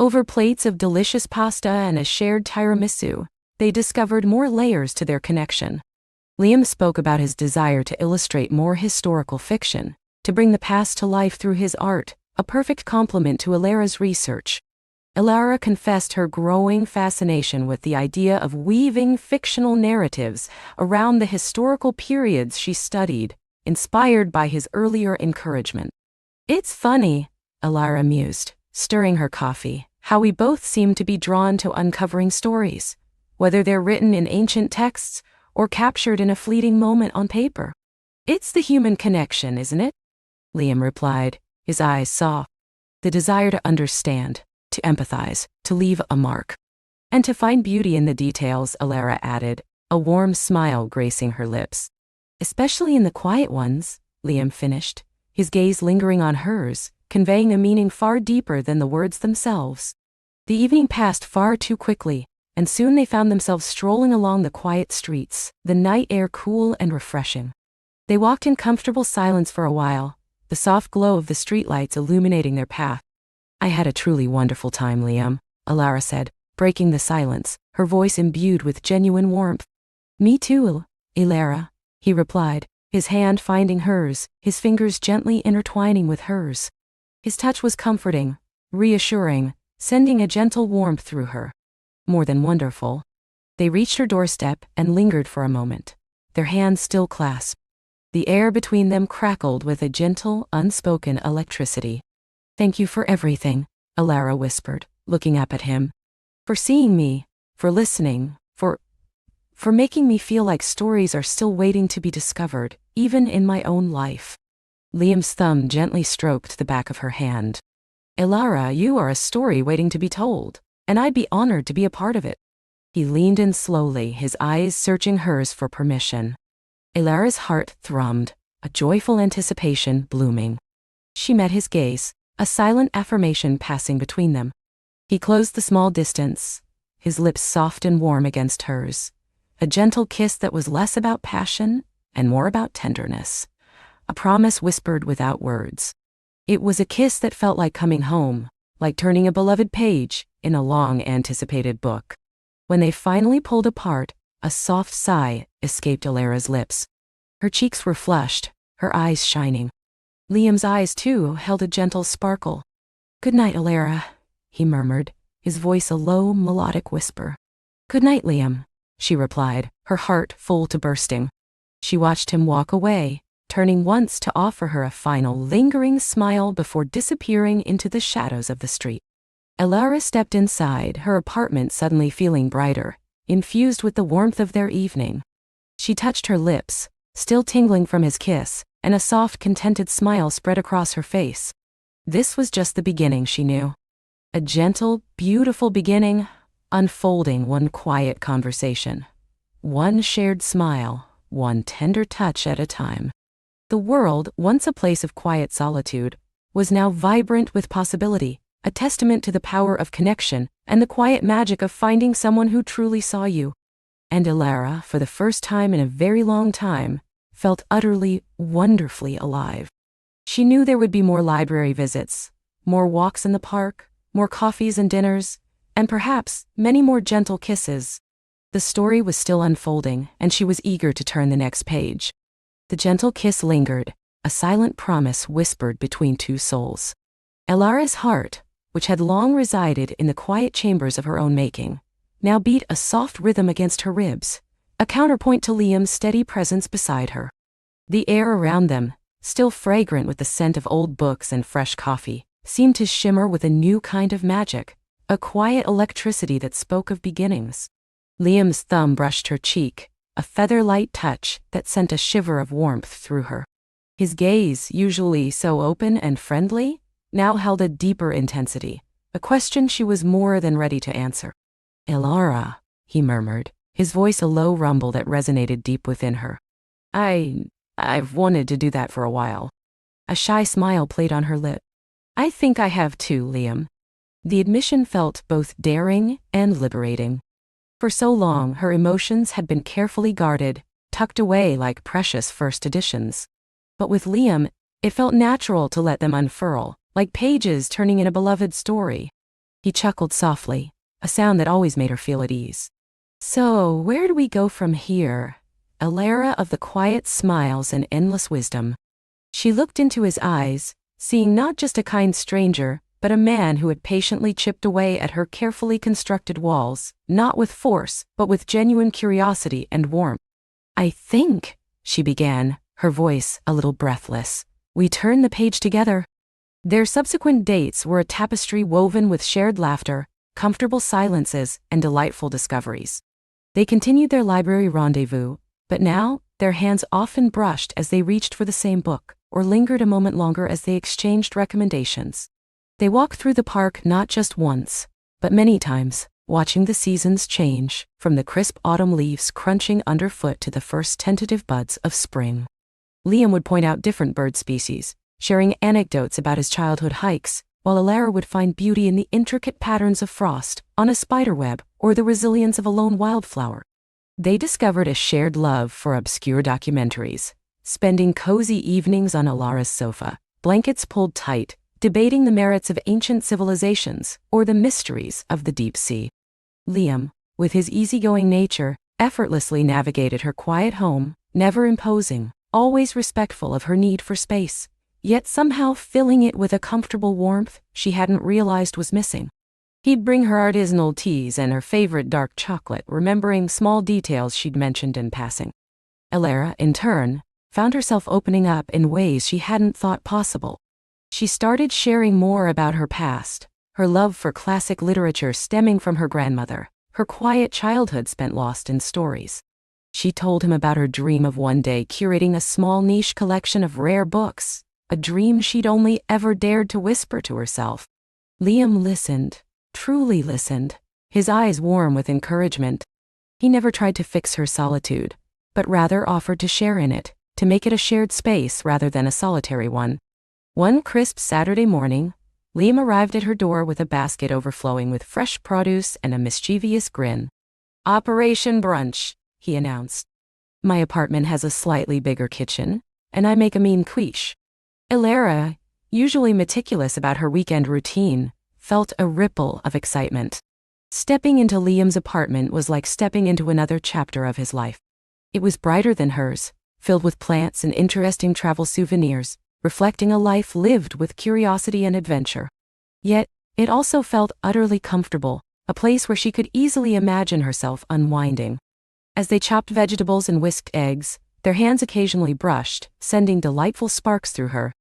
Over plates of delicious pasta and a shared tiramisu, they discovered more layers to their connection. Liam spoke about his desire to illustrate more historical fiction, to bring the past to life through his art, a perfect complement to Elara's research. Elara confessed her growing fascination with the idea of weaving fictional narratives around the historical periods she studied, inspired by his earlier encouragement. "It's funny," Elara mused, stirring her coffee, "how we both seem to be drawn to uncovering stories, whether they're written in ancient texts or captured in a fleeting moment on paper. It's the human connection, isn't it?" Liam replied, his eyes soft. "The desire to understand, to empathize, to leave a mark. And to find beauty in the details," Elara added, a warm smile gracing her lips. "Especially in the quiet ones," Liam finished, his gaze lingering on hers, conveying a meaning far deeper than the words themselves. The evening passed far too quickly, and soon they found themselves strolling along the quiet streets, the night air cool and refreshing. They walked in comfortable silence for a while, the soft glow of the streetlights illuminating their path. "I had a truly wonderful time, Liam," Elara said, breaking the silence, her voice imbued with genuine warmth. "Me too, Elara," he replied, his hand finding hers, his fingers gently intertwining with hers. His touch was comforting, reassuring, sending a gentle warmth through her. More than wonderful. They reached her doorstep and lingered for a moment, their hands still clasped. The air between them crackled with a gentle, unspoken electricity. "Thank you for everything," Elara whispered, looking up at him. "For seeing me, for listening, for making me feel like stories are still waiting to be discovered, even in my own life." Liam's thumb gently stroked the back of her hand. "Elara, you are a story waiting to be told, and I'd be honored to be a part of it." He leaned in slowly, his eyes searching hers for permission. Elara's heart thrummed, a joyful anticipation blooming. She met his gaze, a silent affirmation passing between them. He closed the small distance, his lips soft and warm against hers, a gentle kiss that was less about passion and more about tenderness, a promise whispered without words. It was a kiss that felt like coming home, like turning a beloved page in a long-anticipated book. When they finally pulled apart, a soft sigh escaped Alara's lips. Her cheeks were flushed, her eyes shining. Liam's eyes, too, held a gentle sparkle. "Good night, Alara," he murmured, his voice a low, melodic whisper. "Good night, Liam," she replied, her heart full to bursting. She watched him walk away, turning once to offer her a final lingering smile before disappearing into the shadows of the street. Alara stepped inside, her apartment suddenly feeling brighter, infused with the warmth of their evening. She touched her lips, still tingling from his kiss, and a soft, contented smile spread across her face. This was just the beginning, she knew. A gentle, beautiful beginning, unfolding one quiet conversation. One shared smile, one tender touch at a time. The world, once a place of quiet solitude, was now vibrant with possibility, a testament to the power of connection and the quiet magic of finding someone who truly saw you. And Alara, for the first time in a very long time, felt utterly, wonderfully alive. She knew there would be more library visits, more walks in the park, more coffees and dinners, and perhaps many more gentle kisses. The story was still unfolding, and she was eager to turn the next page. The gentle kiss lingered, a silent promise whispered between two souls. Alara's heart, which had long resided in the quiet chambers of her own making, now beat a soft rhythm against her ribs, a counterpoint to Liam's steady presence beside her. The air around them, still fragrant with the scent of old books and fresh coffee, seemed to shimmer with a new kind of magic, a quiet electricity that spoke of beginnings. Liam's thumb brushed her cheek, a feather-light touch that sent a shiver of warmth through her. His gaze, usually so open and friendly, now held a deeper intensity, a question she was more than ready to answer. "Alara," he murmured, his voice a low rumble that resonated deep within her. I've wanted to do that for a while." A shy smile played on her lip. "I think I have too, Liam." The admission felt both daring and liberating. For so long, her emotions had been carefully guarded, tucked away like precious first editions. But with Liam, it felt natural to let them unfurl, like pages turning in a beloved story. He chuckled softly, a sound that always made her feel at ease. "So, where do we go from here?" Alara of the quiet smiles and endless wisdom. She looked into his eyes, seeing not just a kind stranger, but a man who had patiently chipped away at her carefully constructed walls, not with force, but with genuine curiosity and warmth. "I think," she began, her voice a little breathless, "we turn the page together." Their subsequent dates were a tapestry woven with shared laughter, comfortable silences, and delightful discoveries. They continued their library rendezvous, but now, their hands often brushed as they reached for the same book, or lingered a moment longer as they exchanged recommendations. They walked through the park not just once, but many times, watching the seasons change, from the crisp autumn leaves crunching underfoot to the first tentative buds of spring. Liam would point out different bird species, sharing anecdotes about his childhood hikes, while Alara would find beauty in the intricate patterns of frost on a spiderweb or the resilience of a lone wildflower. They discovered a shared love for obscure documentaries, spending cozy evenings on Alara's sofa, blankets pulled tight, debating the merits of ancient civilizations or the mysteries of the deep sea. Liam, with his easygoing nature, effortlessly navigated her quiet home, never imposing, always respectful of her need for space, yet somehow filling it with a comfortable warmth she hadn't realized was missing. He'd bring her artisanal teas and her favorite dark chocolate, remembering small details she'd mentioned in passing. Alara, in turn, found herself opening up in ways she hadn't thought possible. She started sharing more about her past, her love for classic literature stemming from her grandmother, her quiet childhood spent lost in stories. She told him about her dream of one day curating a small niche collection of rare books, a dream she'd only ever dared to whisper to herself. Liam listened. Truly listened, his eyes warm with encouragement. He never tried to fix her solitude, but rather offered to share in it, to make it a shared space rather than a solitary one. One crisp Saturday morning, Liam arrived at her door with a basket overflowing with fresh produce and a mischievous grin. "Operation Brunch," he announced. My apartment has a slightly bigger kitchen, and I make a mean quiche. Elara, usually meticulous about her weekend routine, felt a ripple of excitement. Stepping into Liam's apartment was like stepping into another chapter of his life. It was brighter than hers, filled with plants and interesting travel souvenirs, reflecting a life lived with curiosity and adventure. Yet, it also felt utterly comfortable, a place where she could easily imagine herself unwinding. As they chopped vegetables and whisked eggs, their hands occasionally brushed, sending delightful sparks through her.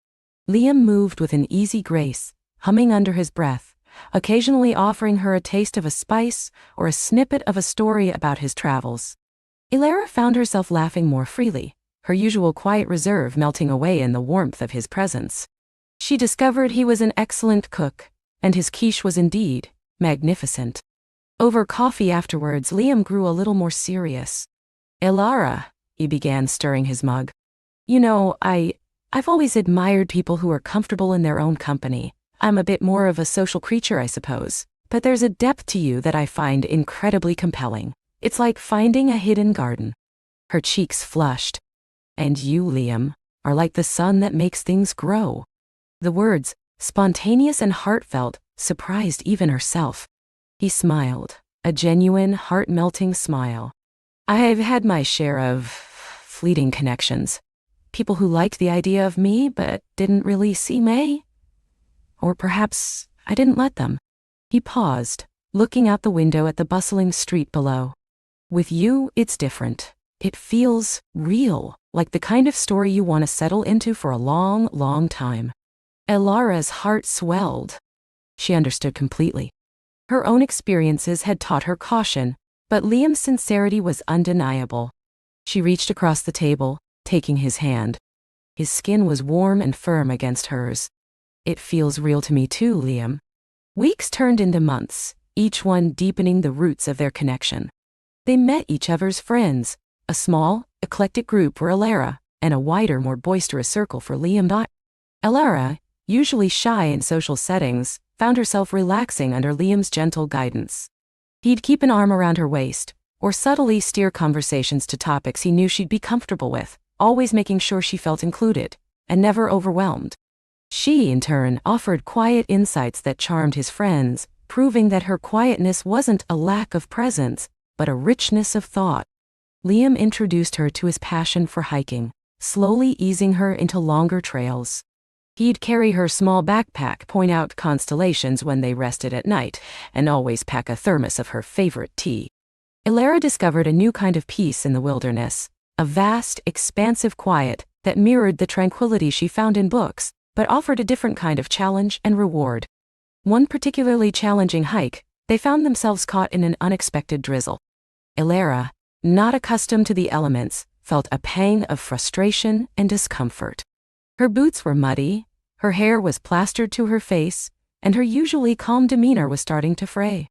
Liam moved with an easy grace, humming under his breath, occasionally offering her a taste of a spice or a snippet of a story about his travels. Elara found herself laughing more freely, her usual quiet reserve melting away in the warmth of his presence. She discovered he was an excellent cook, and his quiche was indeed magnificent. Over coffee afterwards, Liam grew a little more serious. Elara, he began, stirring his mug. You know, I've always admired people who are comfortable in their own company. I'm a bit more of a social creature, I suppose, but there's a depth to you that I find incredibly compelling. It's like finding a hidden garden. Her cheeks flushed. And you, Liam, are like the sun that makes things grow. The words, spontaneous and heartfelt, surprised even herself. He smiled, a genuine, heart-melting smile. I've had my share of fleeting connections. People who liked the idea of me but didn't really see me. Or perhaps I didn't let them. He paused, looking out the window at the bustling street below. With you, it's different. It feels real, like the kind of story you want to settle into for a long, long time. Elara's heart swelled. She understood completely. Her own experiences had taught her caution, but Liam's sincerity was undeniable. She reached across the table, taking his hand. His skin was warm and firm against hers. It feels real to me too, Liam. Weeks turned into months, each one deepening the roots of their connection. They met each other's friends, a small, eclectic group for Elara, and a wider, more boisterous circle for Liam. Elara, usually shy in social settings, found herself relaxing under Liam's gentle guidance. He'd keep an arm around her waist, or subtly steer conversations to topics he knew she'd be comfortable with, always making sure she felt included, and never overwhelmed. She, in turn, offered quiet insights that charmed his friends, proving that her quietness wasn't a lack of presence, but a richness of thought. Liam introduced her to his passion for hiking, slowly easing her into longer trails. He'd carry her small backpack, point out constellations when they rested at night, and always pack a thermos of her favorite tea. Elara discovered a new kind of peace in the wilderness, a vast, expansive quiet that mirrored the tranquility she found in books, but offered a different kind of challenge and reward. One particularly challenging hike, they found themselves caught in an unexpected drizzle. Elara, not accustomed to the elements, felt a pang of frustration and discomfort. Her boots were muddy, her hair was plastered to her face, and her usually calm demeanor was starting to fray.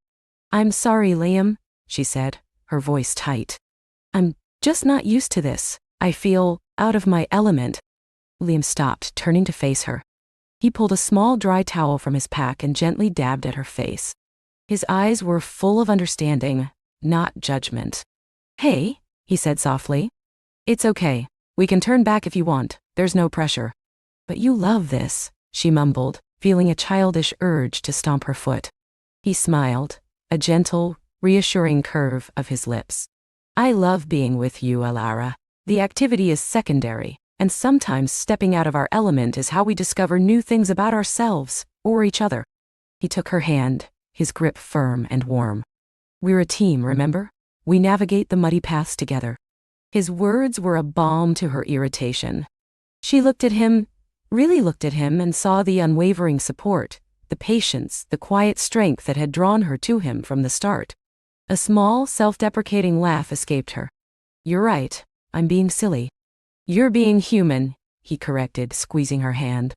I'm sorry, Liam, she said, her voice tight. I'm just not used to this. I feel out of my element. Liam stopped, turning to face her. He pulled a small dry towel from his pack and gently dabbed at her face. His eyes were full of understanding, not judgment. Hey, he said softly. It's okay. We can turn back if you want. There's no pressure. But you love this, she mumbled, feeling a childish urge to stomp her foot. He smiled, a gentle, reassuring curve of his lips. I love being with you, Elara. The activity is secondary, and sometimes stepping out of our element is how we discover new things about ourselves or each other. He took her hand, his grip firm and warm. We're a team, remember? We navigate the muddy paths together. His words were a balm to her irritation. She looked at him, really looked at him, and saw the unwavering support, the patience, the quiet strength that had drawn her to him from the start. A small, self-deprecating laugh escaped her. You're right, I'm being silly. You're being human, he corrected, squeezing her hand.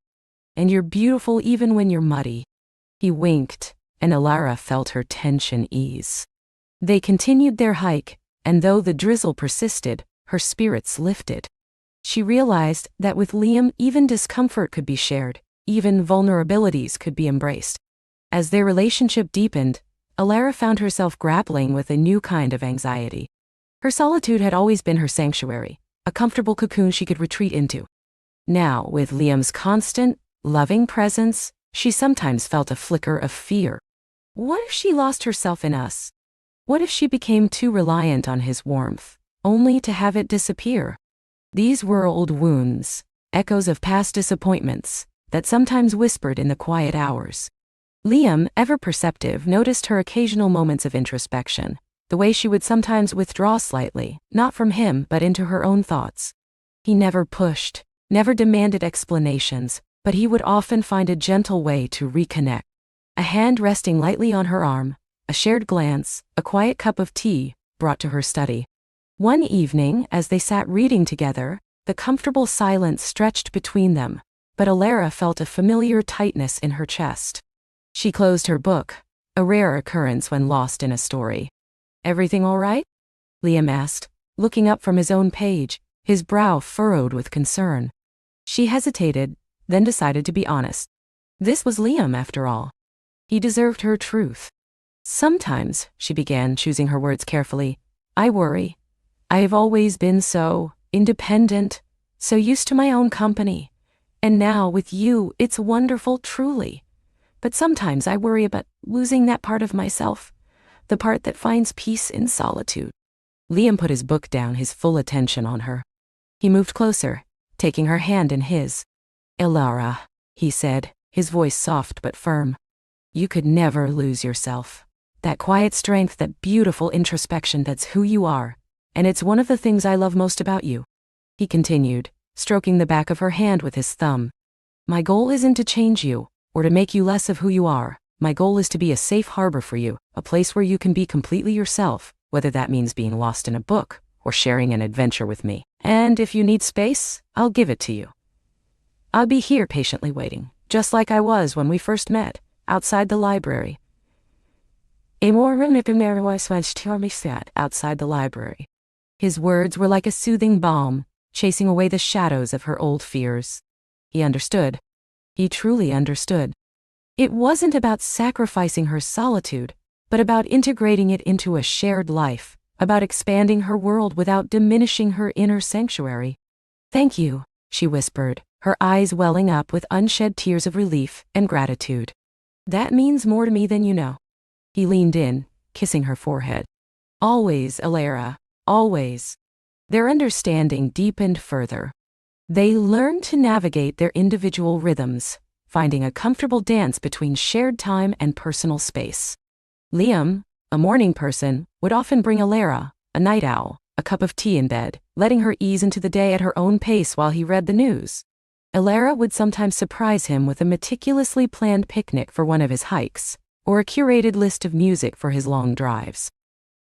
And you're beautiful even when you're muddy. He winked, and Elara felt her tension ease. They continued their hike, and though the drizzle persisted, her spirits lifted. She realized that with Liam, even discomfort could be shared, even vulnerabilities could be embraced. As their relationship deepened, Elara found herself grappling with a new kind of anxiety. Her solitude had always been her sanctuary, a comfortable cocoon she could retreat into. Now, with Liam's constant, loving presence, she sometimes felt a flicker of fear. What if she lost herself in us? What if she became too reliant on his warmth, only to have it disappear? These were old wounds, echoes of past disappointments, that sometimes whispered in the quiet hours. Liam, ever perceptive, noticed her occasional moments of introspection, the way she would sometimes withdraw slightly, not from him but into her own thoughts. He never pushed, never demanded explanations, but he would often find a gentle way to reconnect. A hand resting lightly on her arm, a shared glance, a quiet cup of tea, brought to her study. One evening, as they sat reading together, the comfortable silence stretched between them, but Alara felt a familiar tightness in her chest. She closed her book, a rare occurrence when lost in a story. "Everything all right?" Liam asked, looking up from his own page, his brow furrowed with concern. She hesitated, then decided to be honest. This was Liam, after all. He deserved her truth. "Sometimes," she began, choosing her words carefully, "I worry. I have always been so independent, so used to my own company. And now with you, it's wonderful, truly. But sometimes I worry about losing that part of myself, the part that finds peace in solitude." Liam put his book down, his full attention on her. He moved closer, taking her hand in his. "Alara," he said, his voice soft but firm. "You could never lose yourself. That quiet strength, that beautiful introspection, that's who you are. And it's one of the things I love most about you." He continued, stroking the back of her hand with his thumb. "My goal isn't to change you, or to make you less of who you are. My goal is to be a safe harbor for you, a place where you can be completely yourself, whether that means being lost in a book, or sharing an adventure with me. And if you need space, I'll give it to you. I'll be here patiently waiting, just like I was when we first met, outside the library." Outside the library. His words were like a soothing balm, chasing away the shadows of her old fears. He understood. He truly understood. It wasn't about sacrificing her solitude, but about integrating it into a shared life, about expanding her world without diminishing her inner sanctuary. "Thank you," she whispered, her eyes welling up with unshed tears of relief and gratitude. "That means more to me than you know." He leaned in, kissing her forehead. "Always, Alara, always." Their understanding deepened further. They learned to navigate their individual rhythms, finding a comfortable dance between shared time and personal space. Liam, a morning person, would often bring Alara, a night owl, a cup of tea in bed, letting her ease into the day at her own pace while he read the news. Alara would sometimes surprise him with a meticulously planned picnic for one of his hikes, or a curated list of music for his long drives.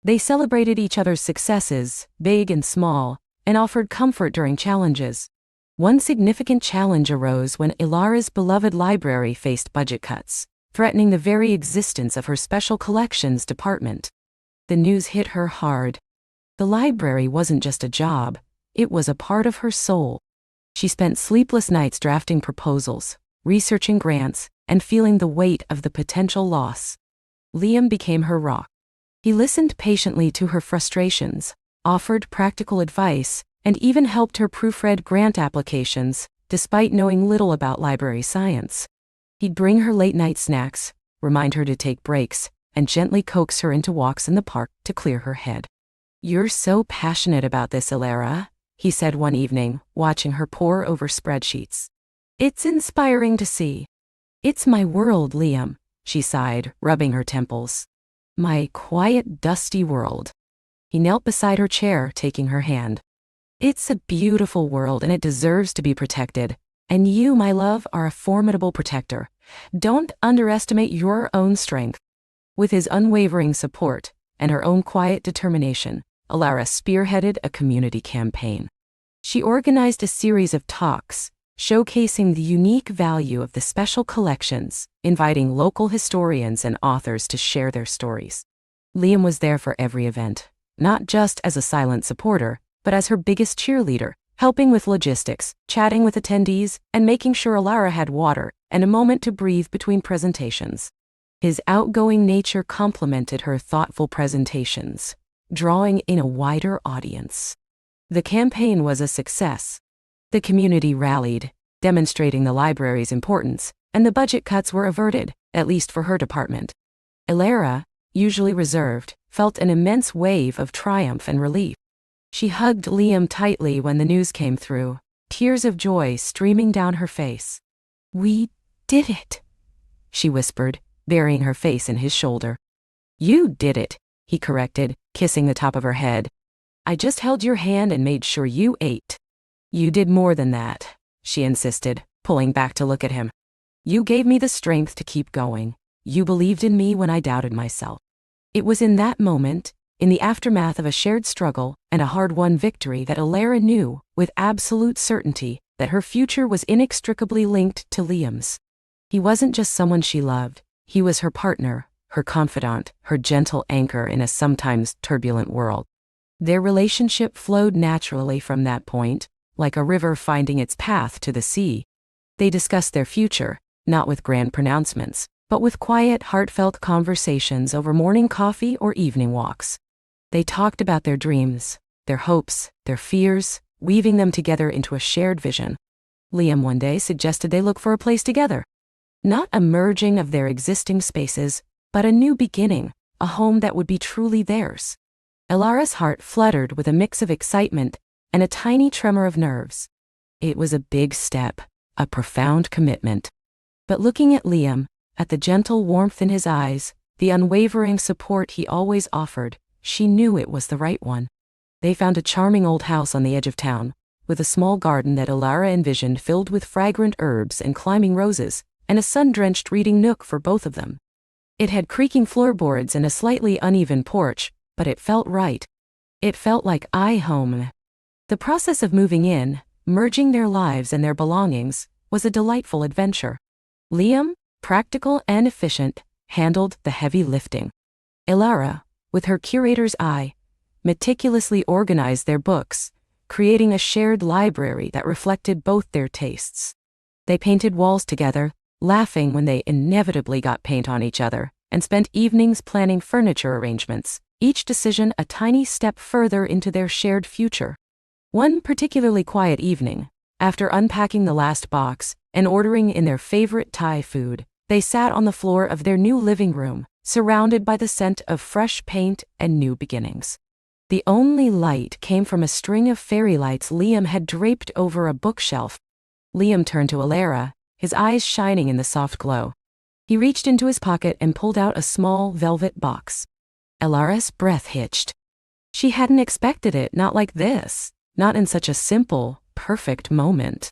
They celebrated each other's successes, big and small, and offered comfort during challenges. One significant challenge arose when Alara's beloved library faced budget cuts, threatening the very existence of her special collections department. The news hit her hard. The library wasn't just a job, it was a part of her soul. She spent sleepless nights drafting proposals, researching grants, and feeling the weight of the potential loss. Liam became her rock. He listened patiently to her frustrations, offered practical advice, and even helped her proofread grant applications, despite knowing little about library science. He'd bring her late-night snacks, remind her to take breaks, and gently coax her into walks in the park to clear her head. "You're so passionate about this, Alara," he said one evening, watching her pore over spreadsheets. "It's inspiring to see." "It's my world, Liam," she sighed, rubbing her temples. "My quiet, dusty world." He knelt beside her chair, taking her hand. "It's a beautiful world and it deserves to be protected. And you, my love, are a formidable protector. Don't underestimate your own strength." With his unwavering support and her own quiet determination, Alara spearheaded a community campaign. She organized a series of talks, showcasing the unique value of the special collections, inviting local historians and authors to share their stories. Liam was there for every event, not just as a silent supporter, but as her biggest cheerleader, helping with logistics, chatting with attendees, and making sure Alara had water and a moment to breathe between presentations. His outgoing nature complemented her thoughtful presentations, drawing in a wider audience. The campaign was a success. The community rallied, demonstrating the library's importance, and the budget cuts were averted, at least for her department. Elara, usually reserved, felt an immense wave of triumph and relief. She hugged Liam tightly when the news came through, tears of joy streaming down her face. "We did it," she whispered, burying her face in his shoulder. "You did it," he corrected, kissing the top of her head. "I just held your hand and made sure you ate." "You did more than that," she insisted, pulling back to look at him. "You gave me the strength to keep going. You believed in me when I doubted myself." It was in that moment, in the aftermath of a shared struggle and a hard-won victory, that Elara knew, with absolute certainty, that her future was inextricably linked to Liam's. He wasn't just someone she loved, he was her partner, her confidant, her gentle anchor in a sometimes turbulent world. Their relationship flowed naturally from that point, like a river finding its path to the sea. They discussed their future, not with grand pronouncements, but with quiet, heartfelt conversations over morning coffee or evening walks. They talked about their dreams, their hopes, their fears, weaving them together into a shared vision. Liam one day suggested they look for a place together. Not a merging of their existing spaces, but a new beginning, a home that would be truly theirs. Elara's heart fluttered with a mix of excitement and a tiny tremor of nerves. It was a big step, a profound commitment. But looking at Liam, at the gentle warmth in his eyes, the unwavering support he always offered, she knew it was the right one. They found a charming old house on the edge of town, with a small garden that Elara envisioned filled with fragrant herbs and climbing roses, and a sun-drenched reading nook for both of them. It had creaking floorboards and a slightly uneven porch, but it felt right. It felt like home. The process of moving in, merging their lives and their belongings, was a delightful adventure. Liam, practical and efficient, handled the heavy lifting. Elara, with her curator's eye, meticulously organized their books, creating a shared library that reflected both their tastes. They painted walls together, laughing when they inevitably got paint on each other, and spent evenings planning furniture arrangements, each decision a tiny step further into their shared future. One particularly quiet evening, after unpacking the last box and ordering in their favorite Thai food, they sat on the floor of their new living room, surrounded by the scent of fresh paint and new beginnings. The only light came from a string of fairy lights Liam had draped over a bookshelf. Liam turned to Elara, his eyes shining in the soft glow. He reached into his pocket and pulled out a small velvet box. Elara's breath hitched. She hadn't expected it, not like this, not in such a simple, perfect moment.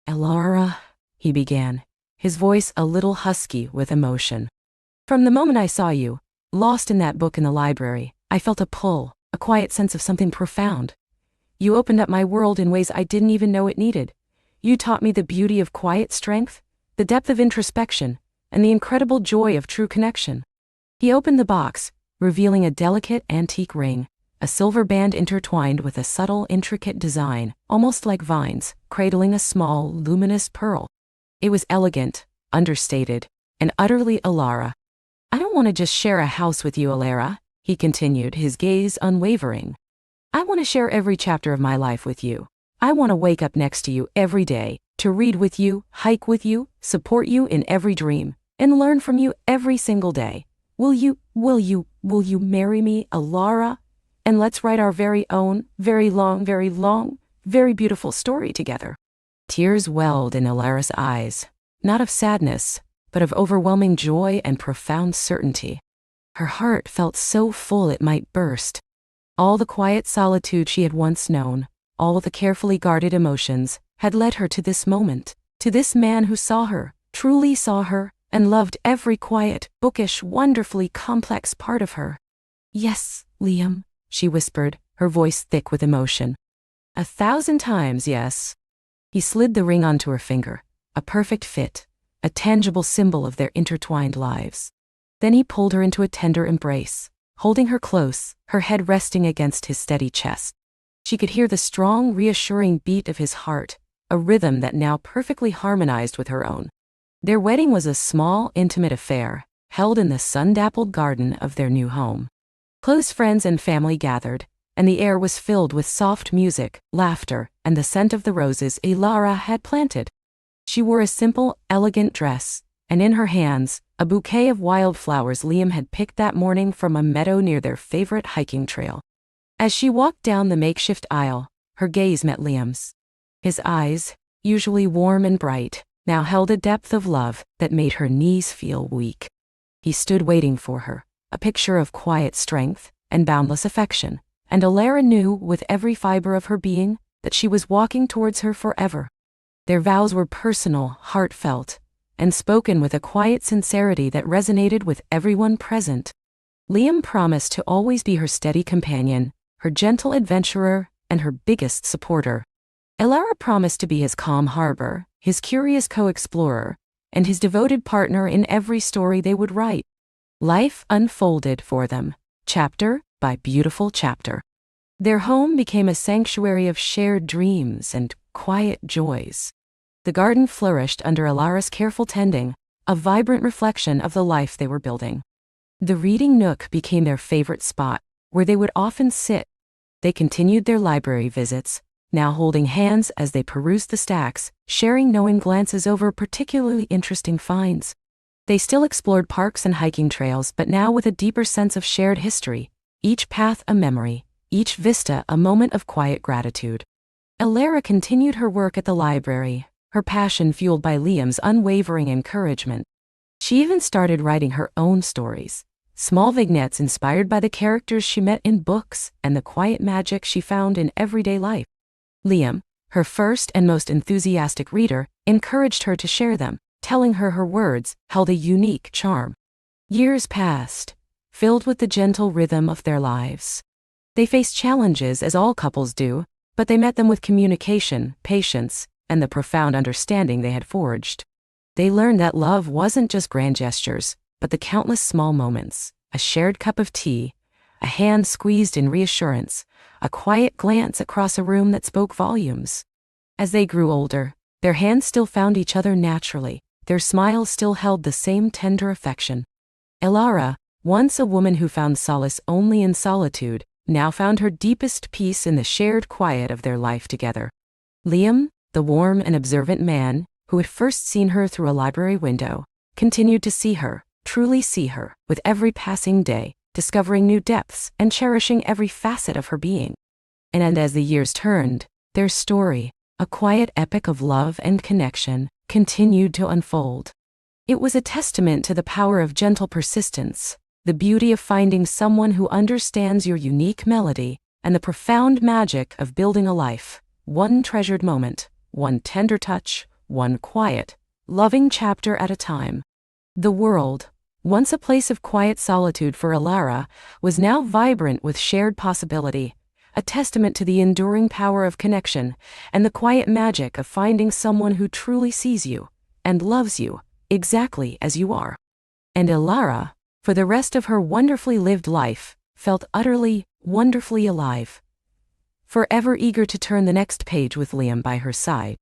"Elara," he began, his voice a little husky with emotion. "From the moment I saw you, lost in that book in the library, I felt a pull, a quiet sense of something profound. You opened up my world in ways I didn't even know it needed. You taught me the beauty of quiet strength, the depth of introspection, and the incredible joy of true connection." He opened the box, revealing a delicate antique ring, a silver band intertwined with a subtle, intricate design, almost like vines, cradling a small, luminous pearl. It was elegant, understated, and utterly Elara. "I don't want to just share a house with you, Elara," he continued, his gaze unwavering. "I want to share every chapter of my life with you. I want to wake up next to you every day, to read with you, hike with you, support you in every dream, and learn from you every single day. Will you marry me, Elara? And let's write our very own, very long, very beautiful story together." Tears welled in Elara's eyes, not of sadness, but of overwhelming joy and profound certainty. Her heart felt so full it might burst. All the quiet solitude she had once known, all the carefully guarded emotions, had led her to this moment, to this man who saw her, truly saw her, and loved every quiet, bookish, wonderfully complex part of her. "Yes, Liam," she whispered, her voice thick with emotion. 1,000 times yes. He slid the ring onto her finger, a perfect fit, a tangible symbol of their intertwined lives. Then he pulled her into a tender embrace, holding her close, her head resting against his steady chest. She could hear the strong, reassuring beat of his heart, a rhythm that now perfectly harmonized with her own. Their wedding was a small, intimate affair, held in the sun-dappled garden of their new home. Close friends and family gathered, and the air was filled with soft music, laughter, and the scent of the roses Elara had planted. She wore a simple, elegant dress, and in her hands, a bouquet of wildflowers Liam had picked that morning from a meadow near their favorite hiking trail. As she walked down the makeshift aisle, her gaze met Liam's. His eyes, usually warm and bright, now held a depth of love that made her knees feel weak. He stood waiting for her, a picture of quiet strength and boundless affection, and Elara knew with every fiber of her being that she was walking towards her forever. Their vows were personal, heartfelt, and spoken with a quiet sincerity that resonated with everyone present. Liam promised to always be her steady companion, her gentle adventurer, and her biggest supporter. Elara promised to be his calm harbor, his curious co-explorer, and his devoted partner in every story they would write. Life unfolded for them, chapter by beautiful chapter. Their home became a sanctuary of shared dreams and quiet joys. The garden flourished under Elara's careful tending, a vibrant reflection of the life they were building. The reading nook became their favorite spot, where they would often sit. They continued their library visits, now holding hands as they perused the stacks, sharing knowing glances over particularly interesting finds. They still explored parks and hiking trails, but now with a deeper sense of shared history, each path a memory, each vista a moment of quiet gratitude. Elara continued her work at the library, her passion fueled by Liam's unwavering encouragement. She even started writing her own stories, small vignettes inspired by the characters she met in books and the quiet magic she found in everyday life. Liam, her first and most enthusiastic reader, encouraged her to share them, telling her words held a unique charm. Years passed, filled with the gentle rhythm of their lives. They faced challenges as all couples do, but they met them with communication, patience, and the profound understanding they had forged. They learned that love wasn't just grand gestures, but the countless small moments, a shared cup of tea, a hand squeezed in reassurance, a quiet glance across a room that spoke volumes. As they grew older, their hands still found each other naturally, their smiles still held the same tender affection. Elara, once a woman who found solace only in solitude, now found her deepest peace in the shared quiet of their life together. Liam, the warm and observant man, who had first seen her through a library window, continued to see her, truly see her, with every passing day, discovering new depths and cherishing every facet of her being. And as the years turned, their story, a quiet epic of love and connection, continued to unfold. It was a testament to the power of gentle persistence, the beauty of finding someone who understands your unique melody, and the profound magic of building a life, one treasured moment, one tender touch, one quiet, loving chapter at a time. The world, once a place of quiet solitude for Elara, was now vibrant with shared possibility, a testament to the enduring power of connection and the quiet magic of finding someone who truly sees you and loves you exactly as you are. And Elara, for the rest of her wonderfully lived life, felt utterly, wonderfully alive, forever eager to turn the next page with Liam by her side.